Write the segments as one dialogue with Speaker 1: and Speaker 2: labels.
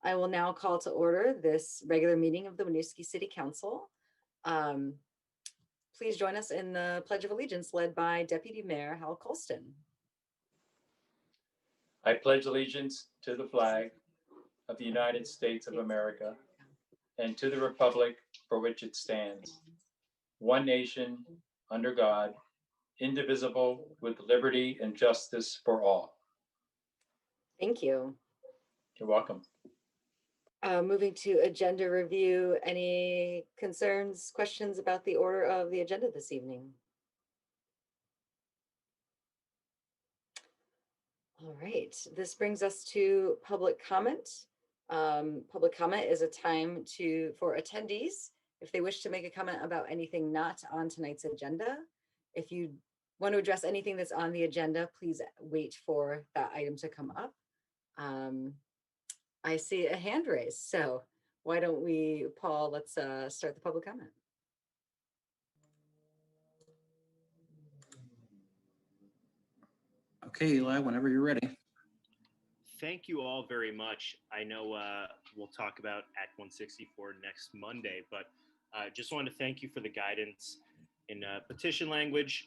Speaker 1: I will now call to order this regular meeting of the Winooski City Council. Please join us in the Pledge of Allegiance led by Deputy Mayor Hal Colston.
Speaker 2: I pledge allegiance to the flag of the United States of America and to the republic for which it stands, one nation, under God, indivisible, with liberty and justice for all.
Speaker 1: Thank you.
Speaker 2: You're welcome.
Speaker 1: Moving to agenda review, any concerns, questions about the order of the agenda this evening? All right, this brings us to public comment. Public comment is a time for attendees, if they wish to make a comment about anything not on tonight's agenda. If you want to address anything that's on the agenda, please wait for that item to come up. I see a hand raised, so why don't we, Paul, let's start the public comment.
Speaker 3: Okay, Eli, whenever you're ready.
Speaker 4: Thank you all very much. I know we'll talk about Act 164 next Monday, but just wanted to thank you for the guidance in petition language.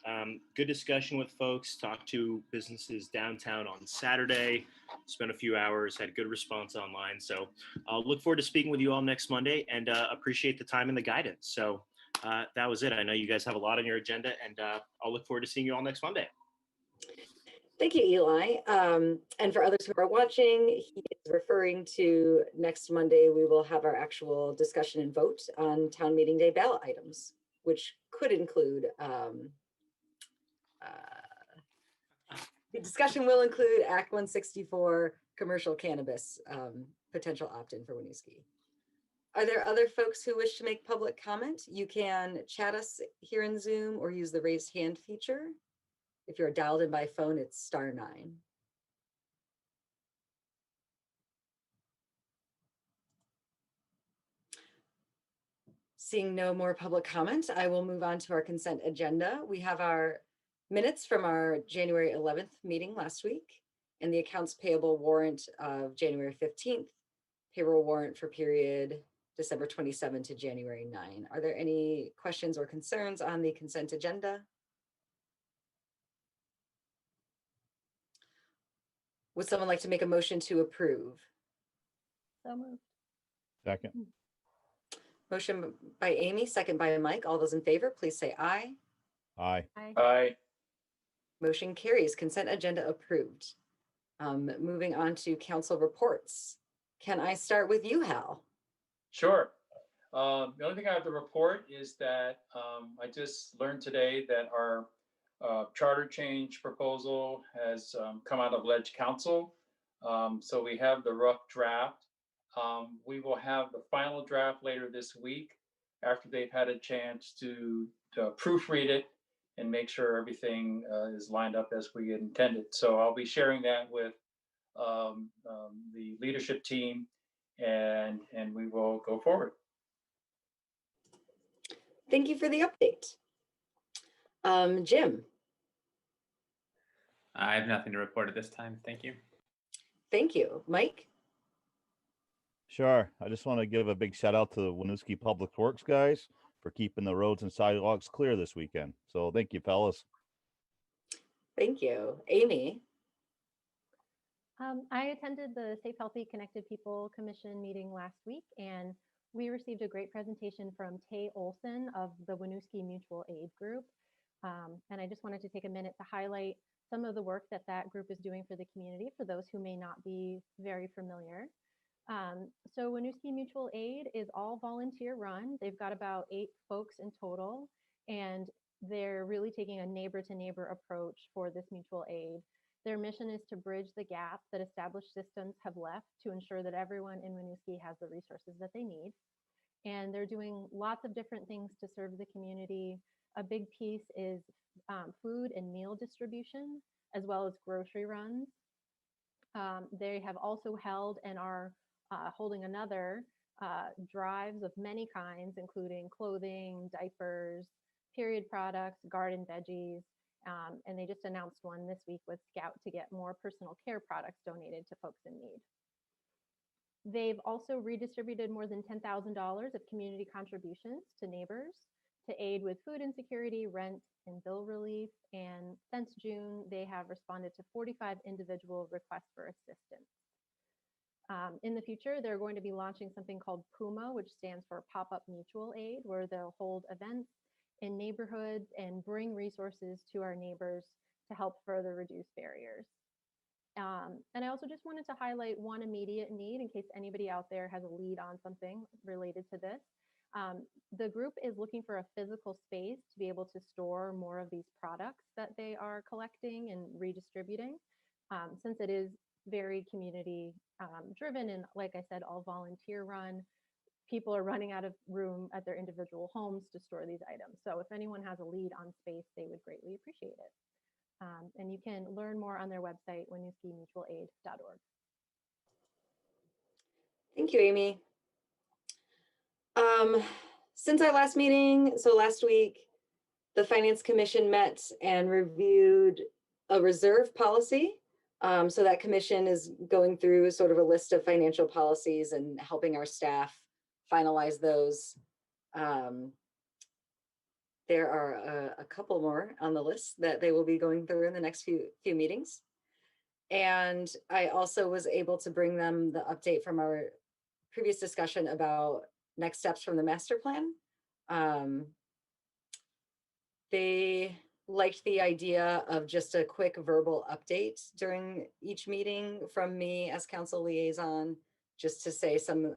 Speaker 4: Good discussion with folks, talked to businesses downtown on Saturday, spent a few hours, had good response online. So I'll look forward to speaking with you all next Monday and appreciate the time and the guidance. So that was it. I know you guys have a lot on your agenda and I'll look forward to seeing you all next Monday.
Speaker 1: Thank you, Eli. And for others who are watching, he is referring to next Monday, we will have our actual discussion and vote on town meeting day ballot items, which could include, the discussion will include Act 164 commercial cannabis potential opt-in for Winooski. Are there other folks who wish to make public comment? You can chat us here in Zoom or use the raised hand feature. If you're dialed in by phone, it's *9. Seeing no more public comment, I will move on to our consent agenda. We have our minutes from our January 11th meeting last week and the accounts payable warrant of January 15th, payroll warrant for period December 27 to January 9. Are there any questions or concerns on the consent agenda? Would someone like to make a motion to approve?
Speaker 5: So moved.
Speaker 6: Second.
Speaker 1: Motion by Amy, second by Mike. All those in favor, please say aye.
Speaker 6: Aye.
Speaker 2: Aye.
Speaker 1: Motion carries. Consent agenda approved. Moving on to council reports. Can I start with you, Hal?
Speaker 2: Sure. The only thing I have to report is that I just learned today that our charter change proposal has come out of Ledge Council. So we have the rough draft. We will have the final draft later this week after they've had a chance to proofread it and make sure everything is lined up as we intended. So I'll be sharing that with the leadership team and we will go forward.
Speaker 1: Thank you for the update. Jim.
Speaker 7: I have nothing to report at this time. Thank you.
Speaker 1: Thank you. Mike?
Speaker 6: Sure. I just want to give a big shout out to the Winooski Public Works guys for keeping the roads and sidewalks clear this weekend. So thank you, fellas.
Speaker 1: Thank you. Amy?
Speaker 5: I attended the Safe, Healthy, Connected People Commission meeting last week, and we received a great presentation from Tay Olson of the Winooski Mutual Aid Group. And I just wanted to take a minute to highlight some of the work that that group is doing for the community, for those who may not be very familiar. So Winooski Mutual Aid is all volunteer run. They've got about 8 folks in total, and they're really taking a neighbor to neighbor approach for this mutual aid. Their mission is to bridge the gap that established systems have left to ensure that everyone in Winooski has the resources that they need. And they're doing lots of different things to serve the community. A big piece is food and meal distribution, as well as grocery runs. They have also held and are holding another drives of many kinds, including clothing, diapers, period products, garden veggies, and they just announced one this week with Scout to get more personal care products donated to folks in need. They've also redistributed more than $10,000 of community contributions to neighbors to aid with food insecurity, rent, and bill relief. And since June, they have responded to 45 individual requests for assistance. In the future, they're going to be launching something called PUMA, which stands for Pop-Up Mutual Aid, where they'll hold events in neighborhoods and bring resources to our neighbors to help further reduce barriers. And I also just wanted to highlight one immediate need in case anybody out there has a lead on something related to this. The group is looking for a physical space to be able to store more of these products that they are collecting and redistributing, since it is very community driven and, like I said, all volunteer run. People are running out of room at their individual homes to store these items. So if anyone has a lead on space, they would greatly appreciate it. And you can learn more on their website, winooskimutualaid.org.
Speaker 1: Thank you, Amy. Since our last meeting, so last week, the Finance Commission met and reviewed a reserve policy. So that commission is going through sort of a list of financial policies and helping our staff finalize those. There are a couple more on the list that they will be going through in the next few meetings. And I also was able to bring them the update from our previous discussion about next steps from the master plan. They liked the idea of just a quick verbal update during each meeting from me as council liaison, just to say some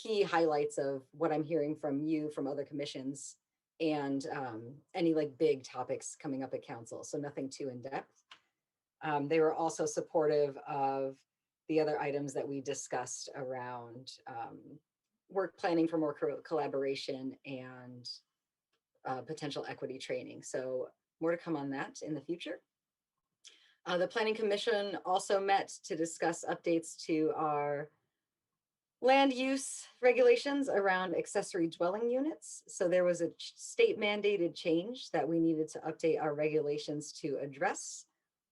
Speaker 1: key highlights of what I'm hearing from you, from other commissions, and any big topics coming up at council. So nothing too in depth. They were also supportive of the other items that we discussed around work planning for more collaboration and potential equity training. So more to come on that in the future. The Planning Commission also met to discuss updates to our land use regulations around accessory dwelling units. So there was a state mandated change that we needed to update our regulations to address.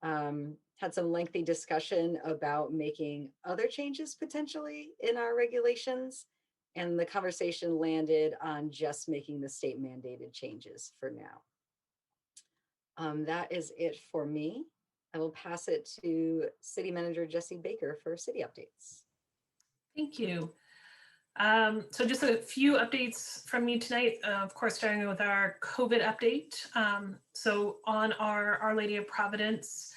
Speaker 1: Had some lengthy discussion about making other changes potentially in our regulations. And the conversation landed on just making the state mandated changes for now. That is it for me. I will pass it to City Manager Jesse Baker for city updates.
Speaker 3: Thank you. So just a few updates from me tonight, of course, starting with our COVID update. So on our Lady of Providence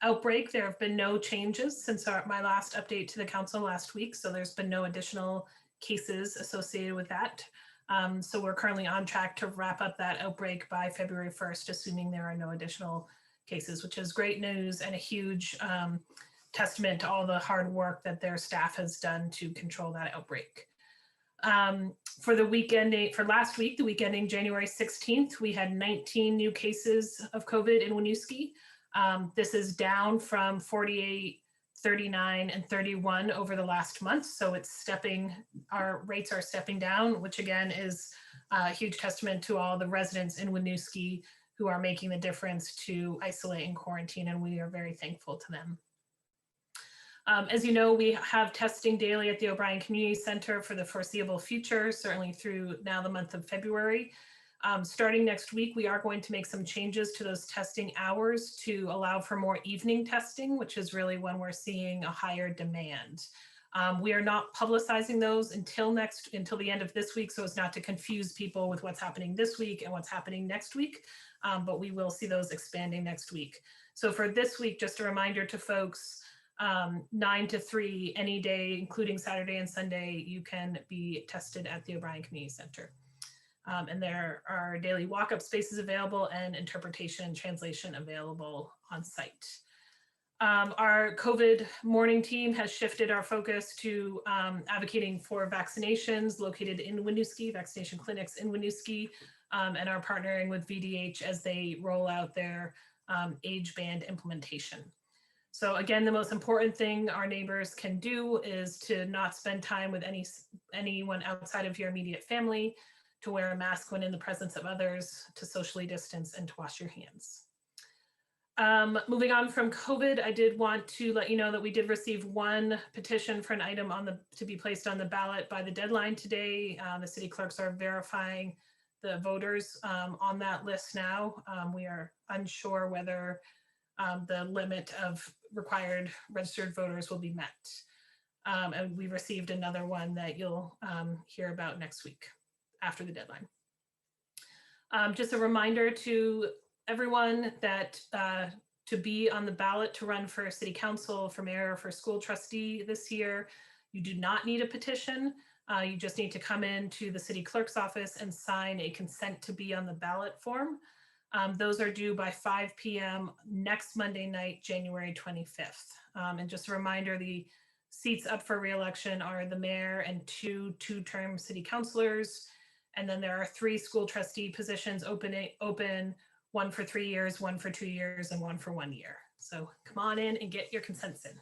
Speaker 3: outbreak, there have been no changes since my last update to the council last week. So there's been no additional cases associated with that. So we're currently on track to wrap up that outbreak by February 1st, assuming there are no additional cases, which is great news and a huge testament to all the hard work that their staff has done to control that outbreak. For the weekend, for last week, the week ending January 16th, we had 19 new cases of COVID in Winooski. This is down from 48, 39, and 31 over the last month. So it's our rates are stepping down, which again is a huge testament to all the residents in Winooski who are making the difference to isolate and quarantine, and we are very thankful to them. As you know, we have testing daily at the O'Brien Community Center for the foreseeable future, certainly through now the month of February. Starting next week, we are going to make some changes to those testing hours to allow for more evening testing, which is really when we're seeing a higher demand. We are not publicizing those until the end of this week, so as not to confuse people with what's happening this week and what's happening next week, but we will see those expanding next week. So for this week, just a reminder to folks, 9 to 3 any day, including Saturday and Sunday, you can be tested at the O'Brien Community Center. And there are daily walk-up spaces available and interpretation and translation available on site. Our COVID morning team has shifted our focus to advocating for vaccinations located in Winooski, vaccination clinics in Winooski, and are partnering with VDH as they roll out their age band implementation. So again, the most important thing our neighbors can do is to not spend time with anyone outside of your immediate family, to wear a mask when in the presence of others, to socially distance, and to wash your hands. Moving on from COVID, I did want to let you know that we did receive one petition for an item to be placed on the ballot by the deadline today. The city clerks are verifying the voters on that list now. We are unsure whether the limit of required registered voters will be met. And we received another one that you'll hear about next week after the deadline. Just a reminder to everyone that to be on the ballot to run for city council, for mayor, or for school trustee this year, you do not need a petition. You just need to come into the city clerk's office and sign a consent to be on the ballot form. Those are due by 5 p.m. next Monday night, January 25th. And just a reminder, the seats up for re-election are the mayor and two-term city councilors. And then there are 3 school trustee positions open, one for 3 years, one for 2 years, and one for 1 year. So come on in and get your consents in.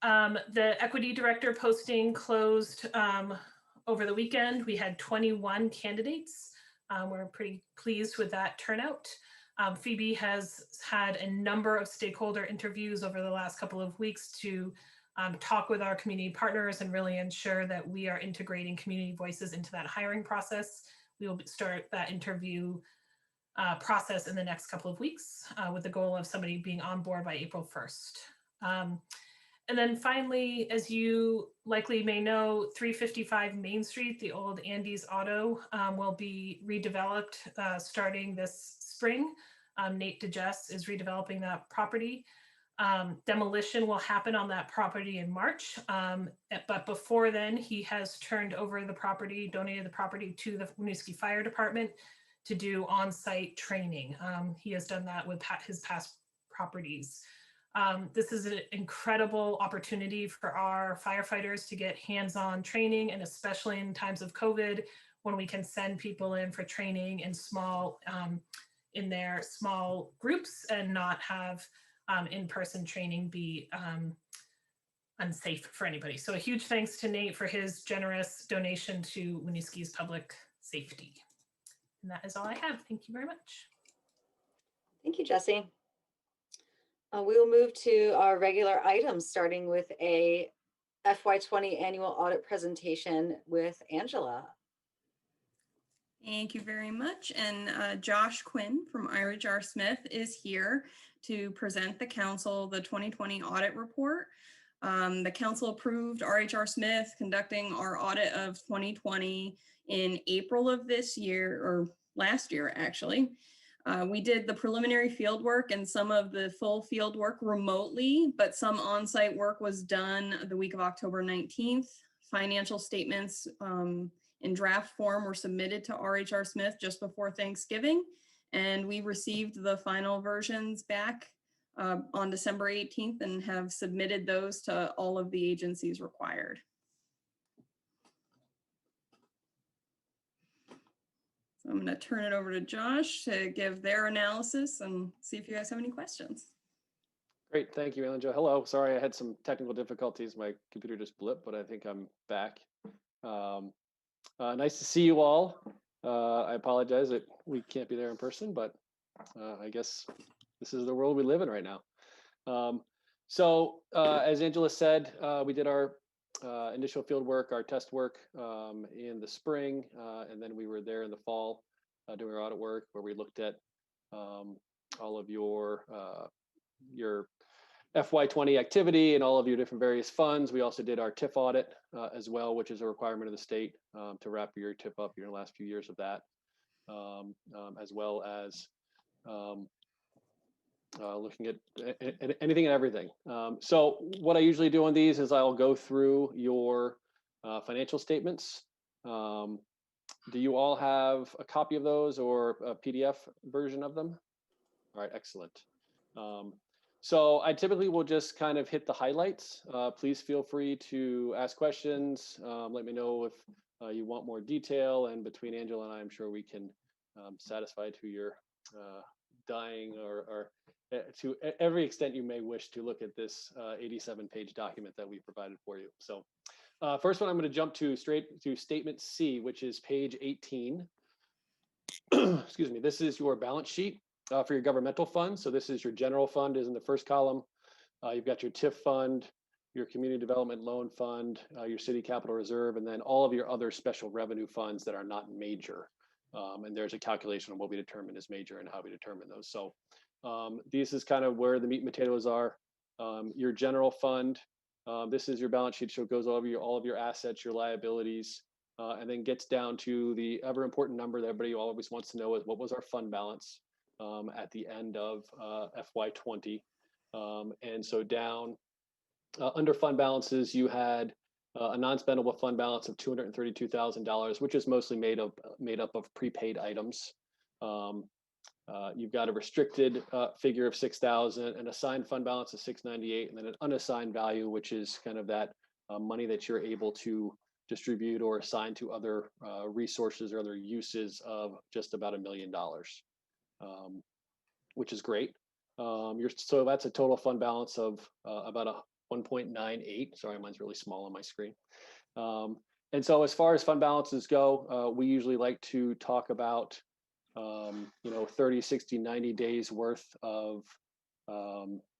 Speaker 3: The equity director posting closed over the weekend. We had 21 candidates. We're pretty pleased with that turnout. Phoebe has had a number of stakeholder interviews over the last couple of weeks to talk with our community partners and really ensure that we are integrating community voices into that hiring process. We will start that interview process in the next couple of weeks with the goal of somebody being on board by April 1st. And then finally, as you likely may know, 355 Main Street, the old Andy's Auto, will be redeveloped starting this spring. Nate DeJess is redeveloping that property. Demolition will happen on that property in March. But before then, he has turned over the property, donated the property to the Winooski Fire Department to do on-site training. He has done that with his past properties. This is an incredible opportunity for our firefighters to get hands-on training, and especially in times of COVID, when we can send people in for training in their small groups and not have in-person training be unsafe for anybody. So a huge thanks to Nate for his generous donation to Winooski's public safety. And that is all I have. Thank you very much.
Speaker 1: Thank you, Jesse. We will move to our regular items, starting with a FY20 annual audit presentation with Angela.
Speaker 8: Thank you very much. And Josh Quinn from Irish R. Smith is here to present the council the 2020 audit report. The council approved RHR Smith conducting our audit of 2020 in April of this year, or last year actually. We did the preliminary field work and some of the full field work remotely, but some on-site work was done the week of October 19th. Financial statements in draft form were submitted to RHR Smith just before Thanksgiving, and we received the final versions back on December 18th and have submitted those to all of the agencies required. So I'm going to turn it over to Josh to give their analysis and see if you guys have any questions.
Speaker 9: Great, thank you, Angela. Hello, sorry I had some technical difficulties. My computer just blipped, but I think I'm back. Nice to see you all. I apologize that we can't be there in person, but I guess this is the world we live in right now. As Angela said, we did our initial field work, our test work in the spring, and then we were there in the fall doing our audit work where we looked at all of your FY20 activity and all of your different various funds. We also did our TIF audit as well, which is a requirement of the state to wrap your TIF up your last few years of that, as well as looking at anything and everything. So what I usually do on these is I'll go through your financial statements. Do you all have a copy of those or a PDF version of them? All right, excellent. So I typically will just kind of hit the highlights. Please feel free to ask questions. Let me know if you want more detail, and between Angela and I'm sure we can satisfy to your dying or to every extent you may wish to look at this 87-page document that we provided for you. So first one, I'm going to jump to straight to statement C, which is page 18. Excuse me. This is your balance sheet for your governmental funds. So this is your general fund is in the first column. You've got your TIF fund, your community development loan fund, your city capital reserve, and then all of your other special revenue funds that are not major. And there's a calculation on what we determine as major and how we determine those. So this is kind of where the meat and potatoes are. Your general fund, this is your balance sheet, so it goes over all of your assets, your liabilities, and then gets down to the ever important number that everybody always wants to know is what was our fund balance at the end of FY20. And so down under fund balances, you had a non-spendable fund balance of $232,000, which is mostly made up of prepaid items. You've got a restricted figure of 6,000, an assigned fund balance of 698, and then an unassigned value, which is kind of that money that you're able to distribute or assign to other resources or other uses of just about $1 million, which is great. So that's a total fund balance of about a 1.98. Sorry, mine's really small on my screen. And so as far as fund balances go, we usually like to talk about 30, 60, 90 days worth of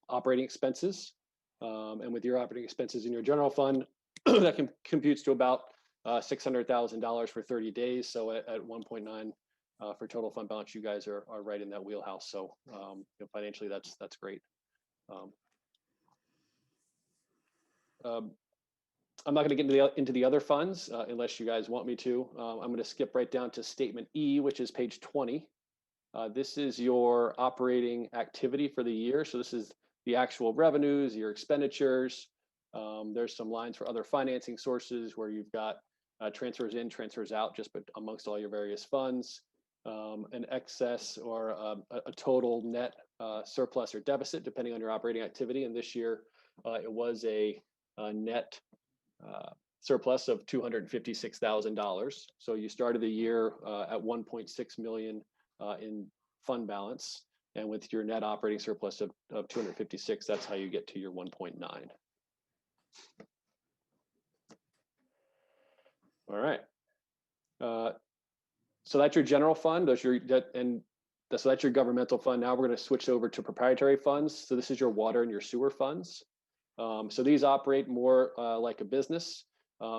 Speaker 9: operating expenses. And with your operating expenses in your general fund, that computes to about $600,000 for 30 days. So at 1.9 for total fund balance, you guys are right in that wheelhouse. So financially, that's great. I'm not going to get into the other funds unless you guys want me to. I'm going to skip right down to statement E, which is page 20. This is your operating activity for the year. So this is the actual revenues, your expenditures. There's some lines for other financing sources where you've got transfers in, transfers out, just amongst all your various funds, an excess or a total net surplus or deficit, depending on your operating activity. And this year, it was a net surplus of $256,000. So you started the year at 1.6 million in fund balance, and with your net operating surplus of 256, that's how you get to your 1.9. All right. So that's your general fund. So that's your governmental fund. Now we're going to switch over to proprietary funds. So this is your water and your sewer funds. So these operate more like a business.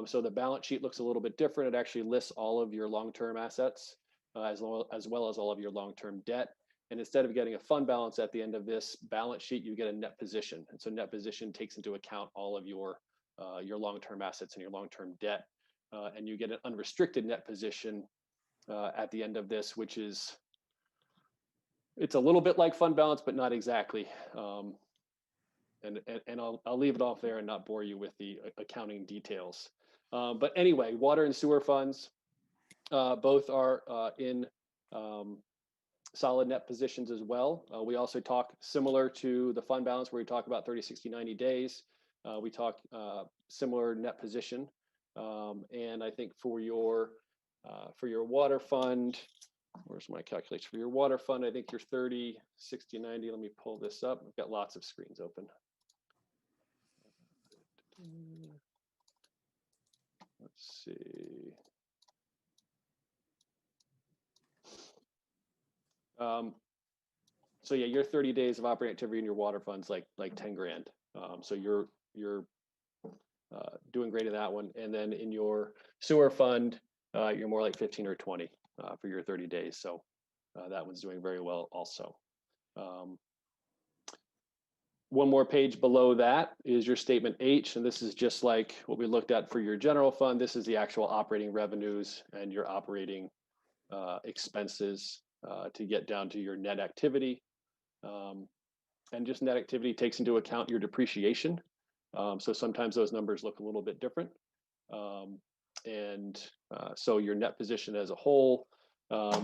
Speaker 9: So the balance sheet looks a little bit different. It actually lists all of your long-term assets as well as all of your long-term debt. And instead of getting a fund balance at the end of this balance sheet, you get a net position. And so net position takes into account all of your long-term assets and your long-term debt. And you get an unrestricted net position at the end of this, which is, it's a little bit like fund balance, but not exactly. And I'll leave it off there and not bore you with the accounting details. But anyway, water and sewer funds, both are in solid net positions as well. We also talk similar to the fund balance where we talk about 30, 60, 90 days. We talk similar net position. And I think for your water fund, where's my calculation? For your water fund, I think you're 30, 60, 90. Let me pull this up. I've got lots of screens open. Let's see. So yeah, your 30 days of operating activity in your water fund's like 10 grand. So you're doing great in that one. And then in your sewer fund, you're more like 15 or 20 for your 30 days. So that one's doing very well also. One more page below that is your statement H, and this is just like what we looked at for your general fund. This is the actual operating revenues and your operating expenses to get down to your net activity. And just net activity takes into account your depreciation. So sometimes those numbers look a little bit different. So your net position as a whole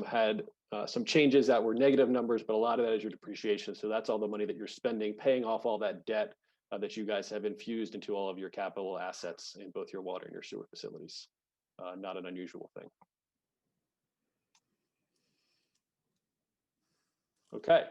Speaker 9: had some changes that were negative numbers, but a lot of that is your depreciation. So that's all the money that you're spending, paying off all that debt that you guys have infused into all of your capital assets in both your water and your sewer facilities. Not an unusual thing. Okay.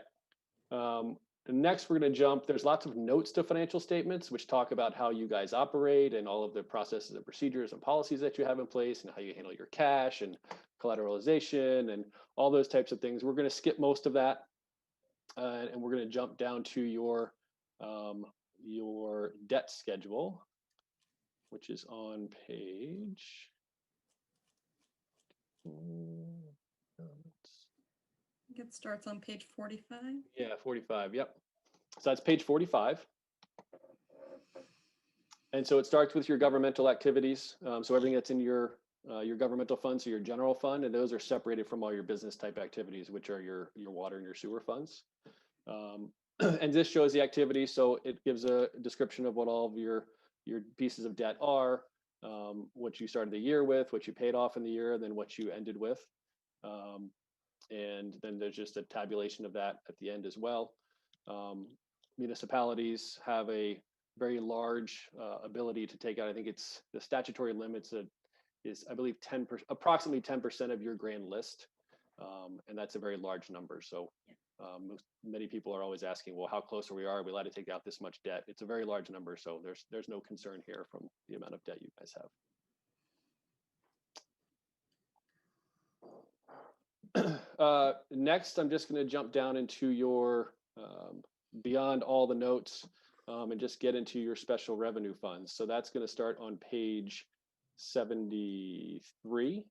Speaker 9: Next, we're going to jump. There's lots of notes to financial statements, which talk about how you guys operate and all of the processes and procedures and policies that you have in place and how you handle your cash and collateralization and all those types of things. We're going to skip most of that. And we're going to jump down to your debt schedule, which is on page.
Speaker 8: I think it starts on page 45.
Speaker 9: Yeah, 45. Yep. So that's page 45. And so it starts with your governmental activities. So everything that's in your governmental fund, so your general fund, and those are separated from all your business type activities, which are your water and your sewer funds. And this shows the activity. So it gives a description of what all of your pieces of debt are, what you started the year with, what you paid off in the year, and then what you ended with. And then there's just a tabulation of that at the end as well. Municipalities have a very large ability to take out. I think it's the statutory limits that is, I believe, approximately 10% of your grand list, and that's a very large number. So many people are always asking, well, how close are we? Are we allowed to take out this much debt? It's a very large number, so there's no concern here from the amount of debt you guys have. Next, I'm just going to jump down into your beyond all the notes and just get into your special revenue funds. So that's going to start on page 73.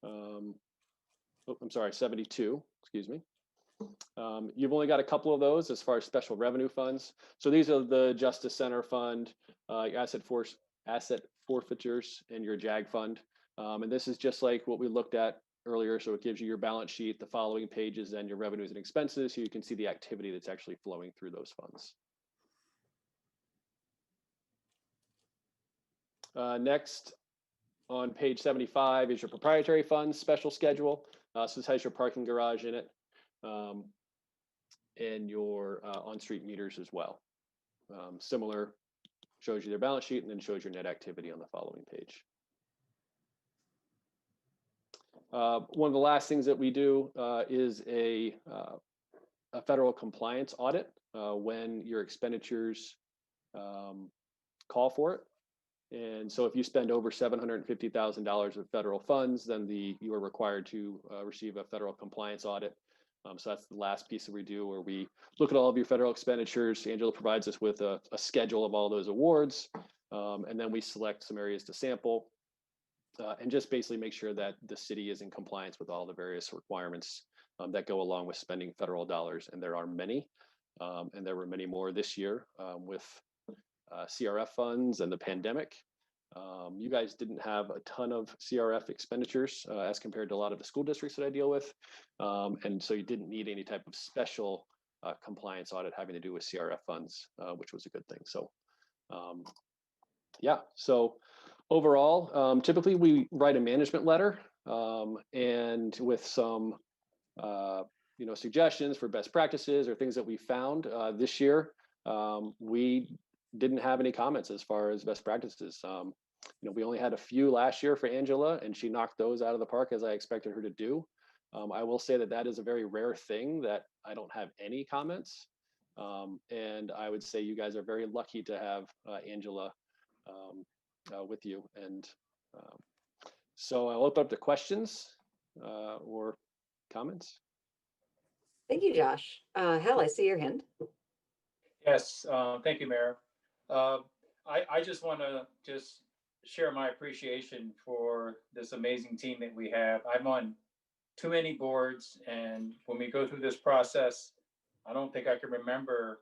Speaker 9: I'm sorry, 72, excuse me. You've only got a couple of those as far as special revenue funds. So these are the Justice Center Fund, asset forfeitures, and your JAG fund. And this is just like what we looked at earlier. So it gives you your balance sheet, the following pages, and your revenues and expenses, so you can see the activity that's actually flowing through those funds. Next, on page 75 is your proprietary funds special schedule. So this has your parking garage in it, and your on-street meters as well. Similar, shows you their balance sheet and then shows your net activity on the following page. One of the last things that we do is a federal compliance audit when your expenditures call for it. And so if you spend over $750,000 of federal funds, then you are required to receive a federal compliance audit. So that's the last piece that we do, where we look at all of your federal expenditures. Angela provides us with a schedule of all those awards, and then we select some areas to sample and just basically make sure that the city is in compliance with all the various requirements that go along with spending federal dollars. And there are many, and there were many more this year with CRF funds and the pandemic. You guys didn't have a ton of CRF expenditures as compared to a lot of the school districts that I deal with. And so you didn't need any type of special compliance audit having to do with CRF funds, which was a good thing. So yeah, so overall, typically we write a management letter and with some suggestions for best practices or things that we found this year. We didn't have any comments as far as best practices. We only had a few last year for Angela, and she knocked those out of the park as I expected her to do. I will say that is a very rare thing that I don't have any comments. And I would say you guys are very lucky to have Angela with you. And so I'll open up to questions or comments.
Speaker 1: Thank you, Josh. Hal, I see your hand.
Speaker 2: Yes, thank you, Mayor. I just want to share my appreciation for this amazing team that we have. I'm on too many boards, and when we go through this process, I don't think I can remember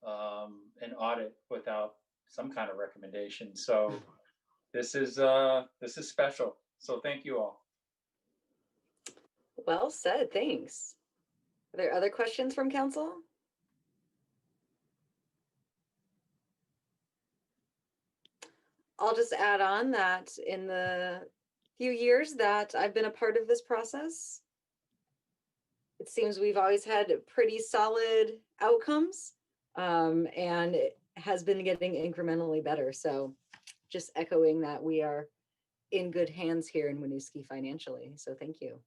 Speaker 2: an audit without some kind of recommendation. So this is special. So thank you all.
Speaker 1: Well said, thanks. Are there other questions from council? I'll just add on that in the few years that I've been a part of this process, it seems we've always had pretty solid outcomes, and it has been getting incrementally better. So just echoing that we are in good hands here in Winooski financially. So thank you.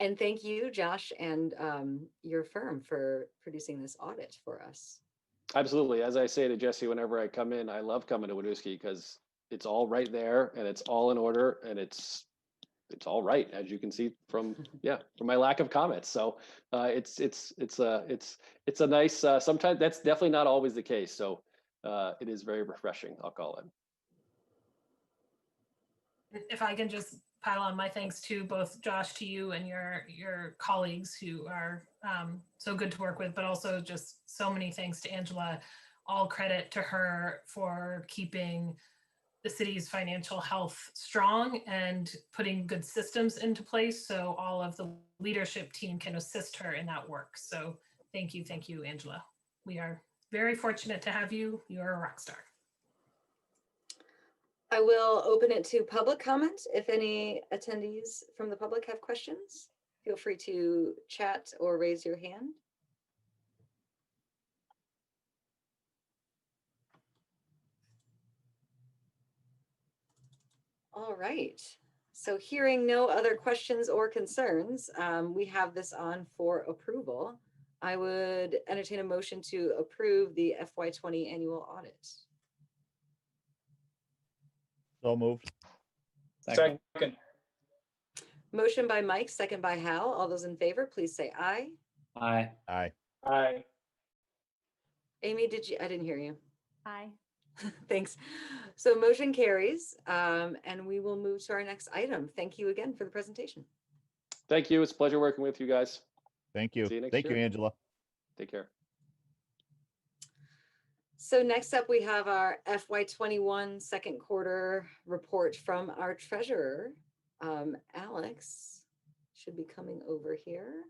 Speaker 1: And thank you, Josh, and your firm for producing this audit for us.
Speaker 9: Absolutely. As I say to Jesse, whenever I come in, I love coming to Winooski because it's all right there and it's all in order and it's it's all right, as you can see from from my lack of comments. So it's a nice. Sometimes that's definitely not always the case. So it is very refreshing, I'll call it.
Speaker 3: If I can just pile on my thanks to both Josh, to you and your colleagues who are so good to work with, but also just so many thanks to Angela. All credit to her for keeping the city's financial health strong and putting good systems into place so all of the leadership team can assist her in that work. So thank you, Angela. We are very fortunate to have you. You're a rock star.
Speaker 1: I will open it to public comment. If any attendees from the public have questions, feel free to chat or raise your hand. All right. So hearing no other questions or concerns, we have this on for approval. I would entertain a motion to approve the FY20 annual audit.
Speaker 6: So moved.
Speaker 2: Second.
Speaker 1: Motion by Mike, second by Hal. All those in favor, please say aye.
Speaker 7: Aye.
Speaker 6: Aye.
Speaker 2: Aye.
Speaker 1: Amy, I didn't hear you.
Speaker 5: Aye.
Speaker 1: Thanks. So motion carries, and we will move to our next item. Thank you again for the presentation.
Speaker 9: Thank you. It's a pleasure working with you guys.
Speaker 6: Thank you.
Speaker 9: See you next
Speaker 6: Thank you,
Speaker 9: year.
Speaker 6: Angela.
Speaker 9: Take care.
Speaker 1: So next up, we have our FY21 second quarter report from our treasurer. Alex should be coming over here.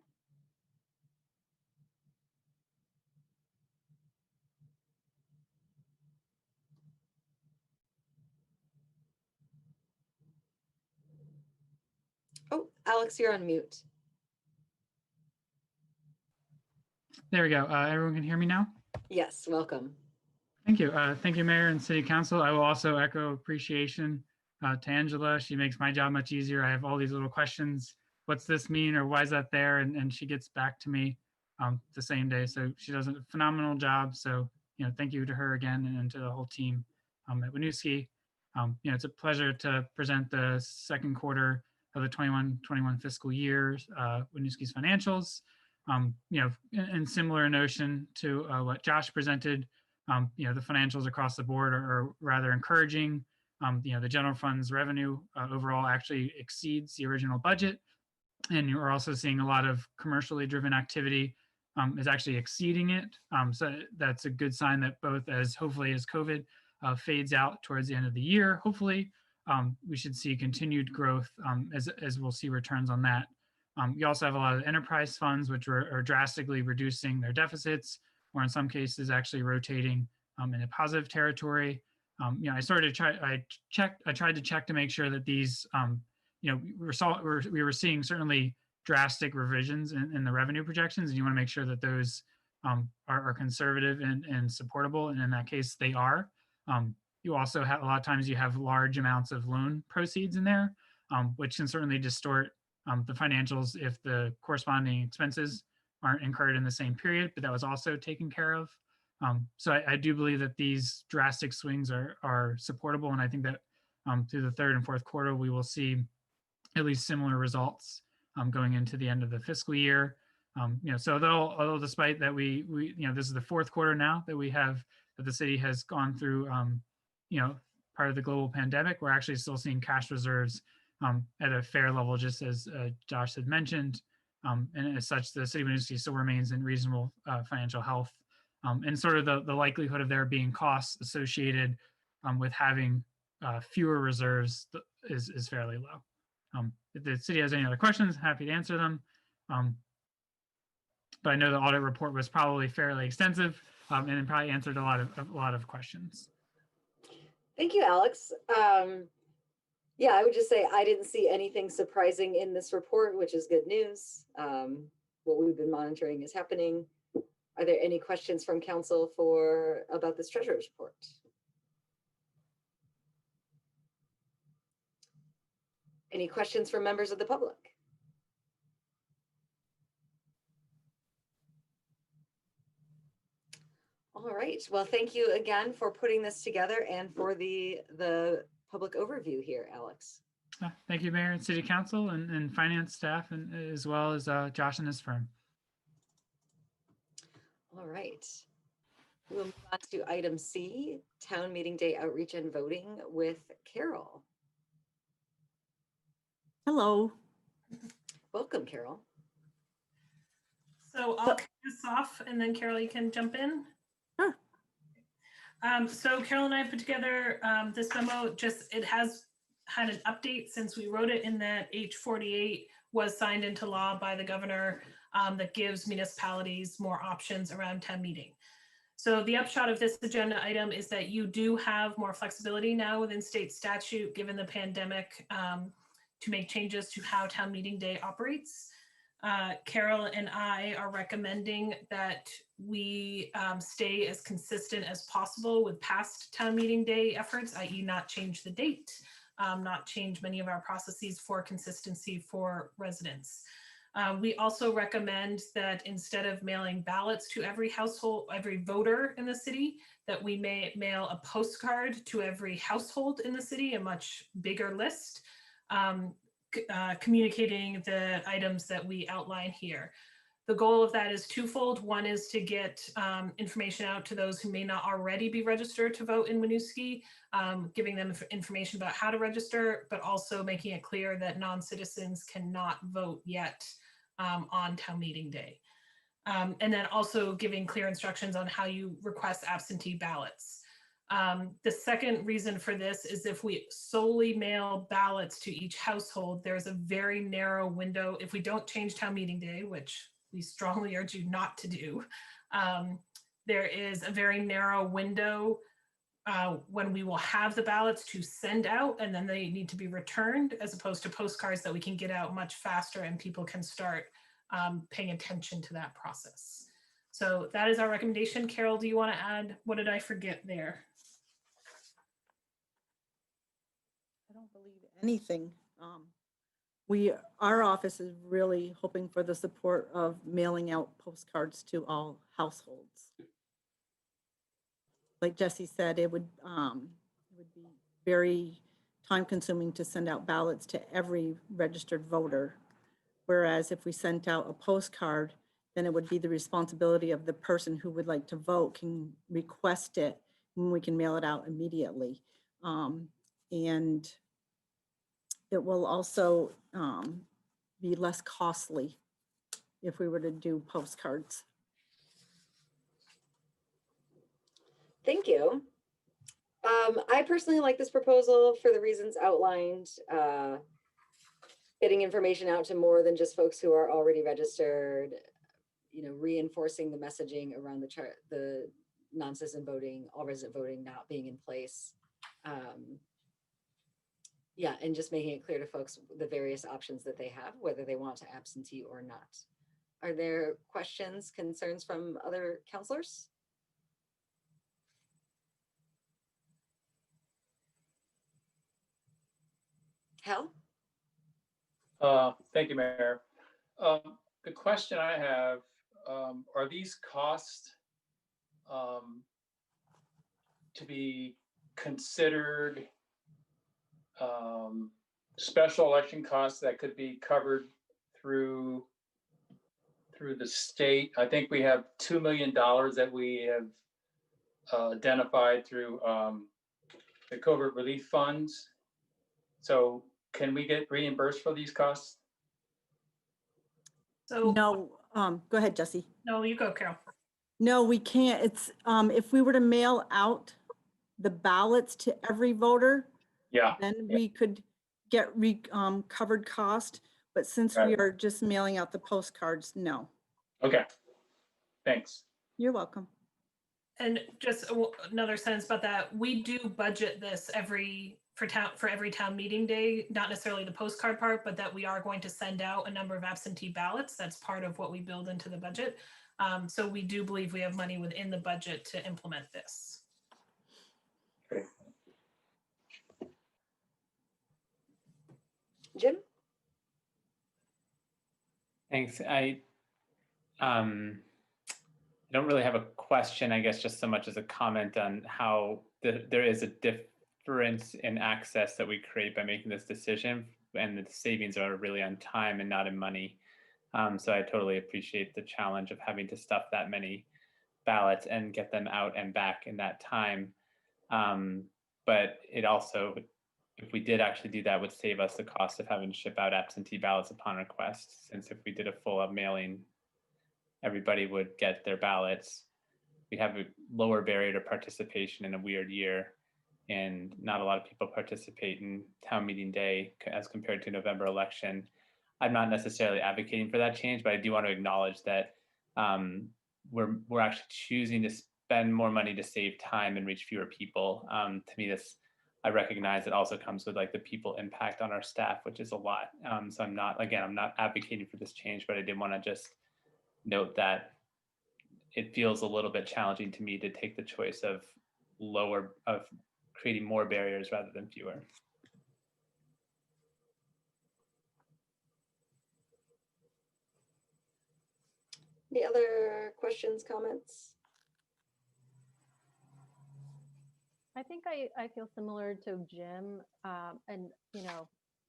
Speaker 1: Oh, Alex, you're on mute.
Speaker 10: There we go. Everyone can hear me now?
Speaker 1: Yes, welcome.
Speaker 10: Thank you. Thank you, Mayor and City Council. I will also echo appreciation to Angela. She makes my job much easier. I have all these little questions. What's this mean, or why is that there? And she gets back to me the same day. So she does a phenomenal job. So, thank you to her again and to the whole team at Winooski. It's a pleasure to present the second quarter of the 21 fiscal year, Winooski's financials. In similar notion to what Josh presented, the financials across the board are rather encouraging. The general fund's revenue overall actually exceeds the original budget. And you're also seeing a lot of commercially driven activity is actually exceeding it. So that's a good sign that both hopefully as COVID fades out towards the end of the year, hopefully we should see continued growth as we'll see returns on that. You also have a lot of enterprise funds, which are drastically reducing their deficits, or in some cases actually rotating in a positive territory. I tried to check to make sure that these, we were seeing certainly drastic revisions in the revenue projections, and you want to make sure that those are conservative and supportable. And in that case, they are. You also have a lot of times you have large amounts of loan proceeds in there, which can certainly distort the financials if the corresponding expenses aren't incurred in the same period, but that was also taken care of. So I do believe that these drastic swings are supportable, and I think that through the third and fourth quarter, we will see at least similar results going into the end of the fiscal year. So although despite that we this is the fourth quarter now that the city has gone through part of the global pandemic, we're actually still seeing cash reserves at a fair level, just as Josh had mentioned. And as such, the city of Winooski still remains in reasonable financial health. And sort of the likelihood of there being costs associated with having fewer reserves is fairly low. If the city has any other questions, happy to answer them. But I know the audit report was probably fairly extensive and it probably answered a lot of questions.
Speaker 1: Thank you, Alex. Yeah, I would just say I didn't see anything surprising in this report, which is good news. What we've been monitoring is happening. Are there any questions from council about this treasurer's report? Any questions from members of the public? All right. Well, thank you again for putting this together and for the public overview here, Alex.
Speaker 10: Thank you, Mayor and City Council and finance staff, and as well as Josh and his firm.
Speaker 1: All right. We'll move on to item C, town meeting day outreach and voting with Carol.
Speaker 11: Hello.
Speaker 1: Welcome, Carol.
Speaker 3: So I'll kick this off and then Carol, you can jump in.
Speaker 11: Sure.
Speaker 3: So Carol and I put together this memo. It has had an update since we wrote it, in that H48 was signed into law by the governor that gives municipalities more options around town meeting. So the upshot of this agenda item is that you do have more flexibility now within state statute, given the pandemic, to make changes to how town meeting day operates. Carol and I are recommending that we stay as consistent as possible with past town meeting day efforts, i.e. not change the date, not change many of our processes for consistency for residents. We also recommend that instead of mailing ballots to every household, every voter in the city, that we may mail a postcard to every household in the city, a much bigger list, communicating the items that we outline here. The goal of that is twofold. One is to get information out to those who may not already be registered to vote in Winooski, giving them information about how to register, but also making it clear that non-citizens cannot vote yet on town meeting day. And then also giving clear instructions on how you request absentee ballots. The second reason for this is if we solely mail ballots to each household, there's a very narrow window. If we don't change town meeting day, which we strongly urge you not to do, there is a very narrow window when we will have the ballots to send out, and then they need to be returned, as opposed to postcards that we can get out much faster and people can start paying attention to that process. So that is our recommendation. Carol, do you want to add? What did I forget there?
Speaker 11: I don't believe anything. Our office is really hoping for the support of mailing out postcards to all households. Like Jesse said, it would be very time consuming to send out ballots to every registered voter. Whereas if we sent out a postcard, then it would be the responsibility of the person who would like to vote can request it, and we can mail it out immediately. And it will also be less costly if we were to do postcards.
Speaker 1: Thank you. I personally like this proposal for the reasons outlined. Getting information out to more than just folks who are already registered, reinforcing the messaging around the non-citizen voting, all resident voting not being in place. Yeah, and just making it clear to folks the various options that they have, whether they want to absentee or not. Are there questions, concerns from other counselors? Hal?
Speaker 2: Thank you, Mayor. The question I have, are these costs to be considered special election costs that could be covered through the state? I think we have $2 million that we have identified through the COVID relief funds. So can we get reimbursed for these costs?
Speaker 3: So
Speaker 11: No, go ahead, Jesse.
Speaker 3: no, you go, Carol.
Speaker 11: No, we can't. It's if we were to mail out the ballots to every voter,
Speaker 2: Yeah.
Speaker 11: then we could get covered cost. But since we are just mailing out the postcards, no.
Speaker 2: Okay. Thanks.
Speaker 11: You're welcome.
Speaker 3: And just another sentence about that, we do budget this for every town meeting day, not necessarily the postcard part, but that we are going to send out a number of absentee ballots. That's part of what we build into the budget. So we do believe we have money within the budget to implement this.
Speaker 2: Great.
Speaker 1: Jim?
Speaker 7: Thanks. I don't really have a question, I guess, just so much as a comment on how there is a difference in access that we create by making this decision, and the savings are really on time and not in money. So I totally appreciate the challenge of having to stuff that many ballots and get them out and back in that time. But it also, if we did actually do that, would save us the cost of having to ship out absentee ballots upon request. Since if we did a full up mailing, everybody would get their ballots. We'd have a lower barrier to participation in a weird year. And not a lot of people participate in town meeting day as compared to November election. I'm not necessarily advocating for that change, but I do want to acknowledge that we're actually choosing to spend more money to save time and reach fewer people. To me, this, I recognize it also comes with like the people impact on our staff, which is a lot. So I'm not advocating for this change, but I did want to just note that it feels a little bit challenging to me to take the choice of creating more barriers rather than fewer.
Speaker 1: Any other questions, comments?
Speaker 5: I think I feel similar to Jim, and you know,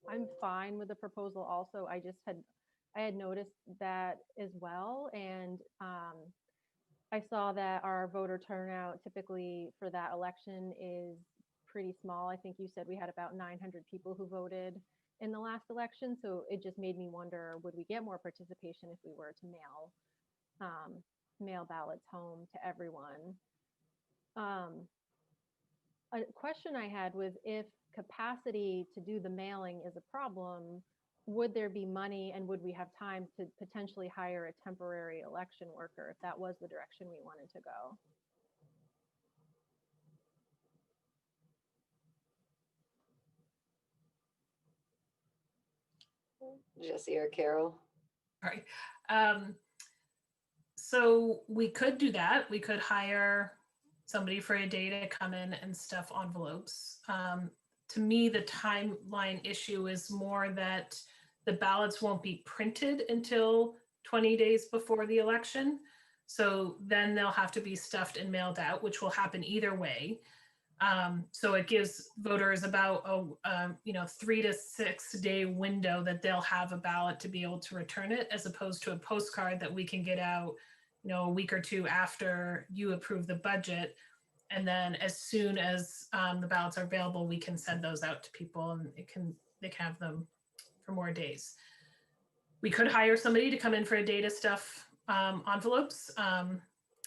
Speaker 5: I'm fine with the proposal also. I had noticed that as well, and I saw that our voter turnout typically for that election is pretty small. I think you said we had about 900 people who voted in the last election, so it just made me wonder, would we get more participation if we were to mail ballots home to everyone? A question I had was, if capacity to do the mailing is a problem, would there be money and would we have time to potentially hire a temporary election worker if that was the direction we wanted to go?
Speaker 1: Jesse or Carol?
Speaker 3: All right. So we could do that. We could hire somebody for a day to come in and stuff envelopes. To me, the timeline issue is more that the ballots won't be printed until 20 days before the election. So then they'll have to be stuffed and mailed out, which will happen either way. So it gives voters about a 3 to 6 day window that they'll have a ballot to be able to return it, as opposed to a postcard that we can get out, a week or two after you approve the budget. And then as soon as the ballots are available, we can send those out to people, and they can have them for more days. We could hire somebody to come in for a day to stuff envelopes.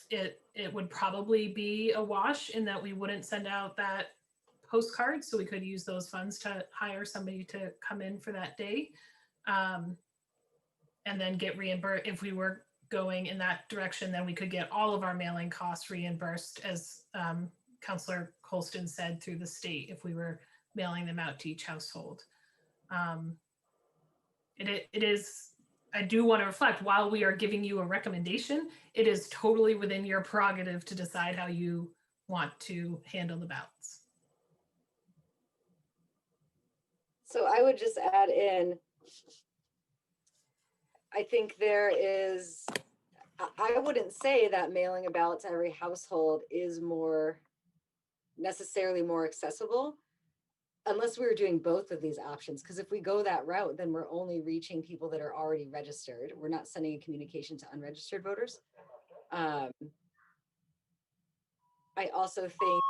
Speaker 3: It would probably be a wash in that we wouldn't send out that postcard, so we could use those funds to hire somebody to come in for that day, and then get reimbursed. If we were going in that direction, then we could get all of our mailing costs reimbursed, as Councillor Colston said, through the state, if we were mailing them out to each household. It is, I do want to reflect, while we are giving you a recommendation, it is totally within your prerogative to decide how you want to handle the ballots.
Speaker 1: So I would just add in, I think there is, I wouldn't say that mailing a ballot to every household is necessarily more accessible, unless we were doing both of these options. Because if we go that route, then we're only reaching people that are already registered. We're not sending a communication to unregistered voters. I also think that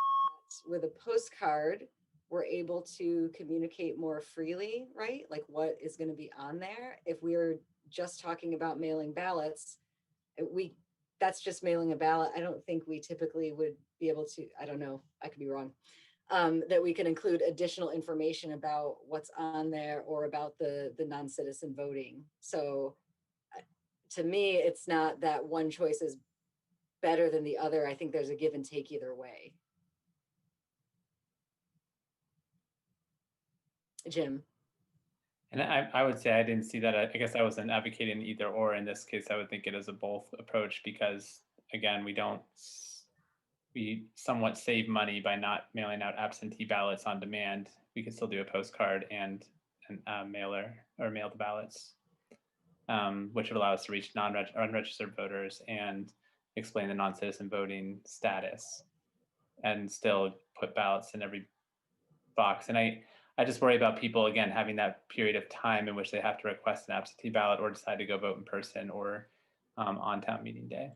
Speaker 1: with a postcard, we're able to communicate more freely, right? Like what is going to be on there. If we were just talking about mailing ballots, that's just mailing a ballot. I don't think we typically would be able to, I don't know, I could be wrong, that we can include additional information about what's on there or about the non-citizen voting. So to me, it's not that one choice is better than the other. I think there's a give and take either way. Jim.
Speaker 7: And I would say I didn't see that. I guess I wasn't advocating either or. In this case, I would think it as a both approach, because again, we somewhat save money by not mailing out absentee ballots on demand. We could still do a postcard and mail the ballots, which would allow us to reach unregistered voters and explain the non-citizen voting status, and still put ballots in every box. And I just worry about people, again, having that period of time in which they have to request an absentee ballot or decide to go vote in person or on town meeting day,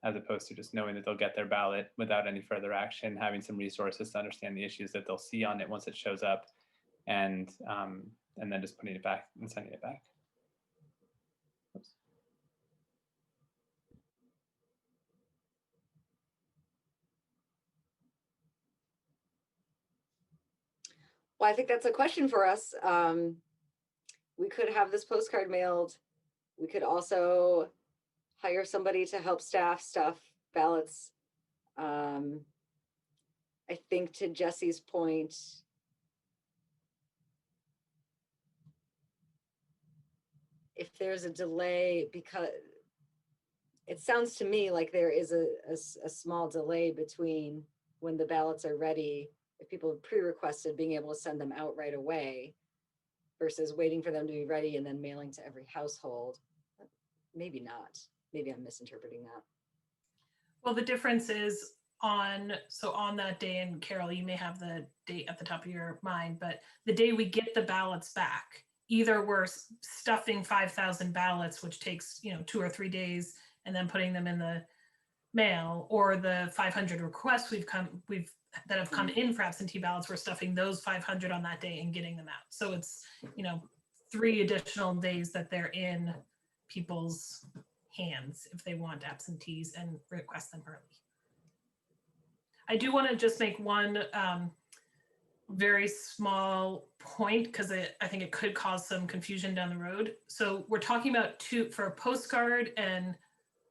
Speaker 7: as opposed to just knowing that they'll get their ballot without any further action, having some resources to understand the issues that they'll see on it once it shows up, and then just putting it back and sending it back. Oops.
Speaker 1: Well, I think that's a question for us. We could have this postcard mailed. We could also hire somebody to help staff stuff ballots. I think to Jesse's point, if there's a delay, because it sounds to me like there is a small delay between when the ballots are ready, if people have pre-requested, being able to send them out right away versus waiting for them to be ready and then mailing to every household. Maybe not. Maybe I'm misinterpreting that.
Speaker 3: Well, the difference is on that day, and Carol, you may have the date at the top of your mind, but the day we get the ballots back, either we're stuffing 5,000 ballots, which takes 2 or 3 days, and then putting them in the mail, or the 500 requests that have come in for absentee ballots, we're stuffing those 500 on that day and getting them out. So it's 3 additional days that they're in people's hands if they want absentees and request them early. I do want to just make one very small point, because I think it could cause some confusion down the road. So we're talking about for a postcard and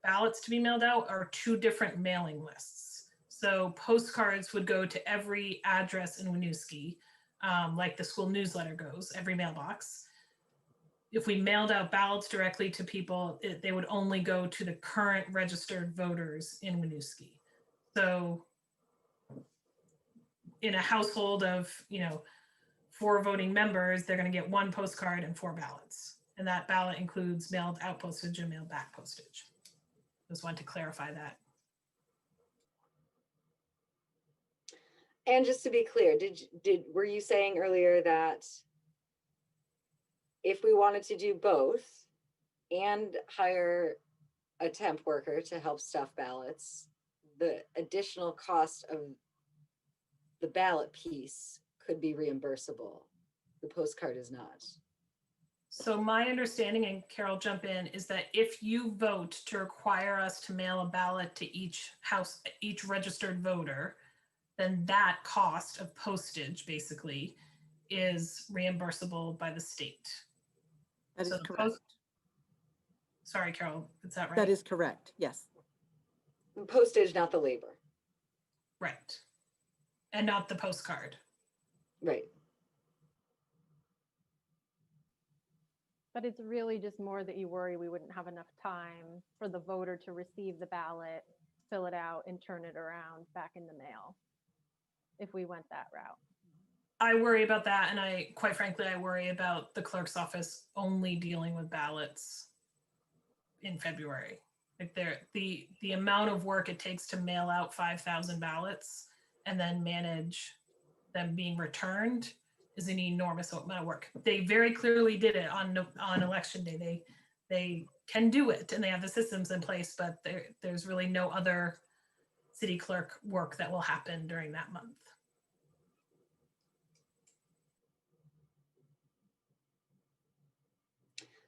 Speaker 3: ballots to be mailed out are 2 different mailing lists. So postcards would go to every address in Winooski, like the school newsletter goes, every mailbox. If we mailed out ballots directly to people, they would only go to the current registered voters in Winooski. So in a household of 4 voting members, they're going to get 1 postcard and 4 ballots, and that ballot includes mailed out postage and mailed back postage. Just wanted to clarify that.
Speaker 1: And just to be clear, were you saying earlier that if we wanted to do both and hire a temp worker to help stuff ballots, the additional cost of the ballot piece could be reimbursable? The postcard is not.
Speaker 3: So my understanding, and Carol, jump in, is that if you vote to require us to mail a ballot to each house, each registered voter, then that cost of postage basically is reimbursable by the state.
Speaker 11: That is
Speaker 3: So
Speaker 11: correct.
Speaker 3: Sorry, Carol, is that right?
Speaker 11: That is correct, yes.
Speaker 1: Postage, not the labor.
Speaker 3: Right. And not the postcard.
Speaker 1: Right.
Speaker 5: But it's really just more that you worry we wouldn't have enough time for the voter to receive the ballot, fill it out, and turn it around back in the mail if we went that route.
Speaker 3: I worry about that, and quite frankly, I worry about the clerk's office only dealing with ballots in February. Like the amount of work it takes to mail out 5,000 ballots and then manage them being returned is an enormous amount of work. They very clearly did it on election day. They can do it, and they have the systems in place, but there's really no other city clerk work that will happen during that month.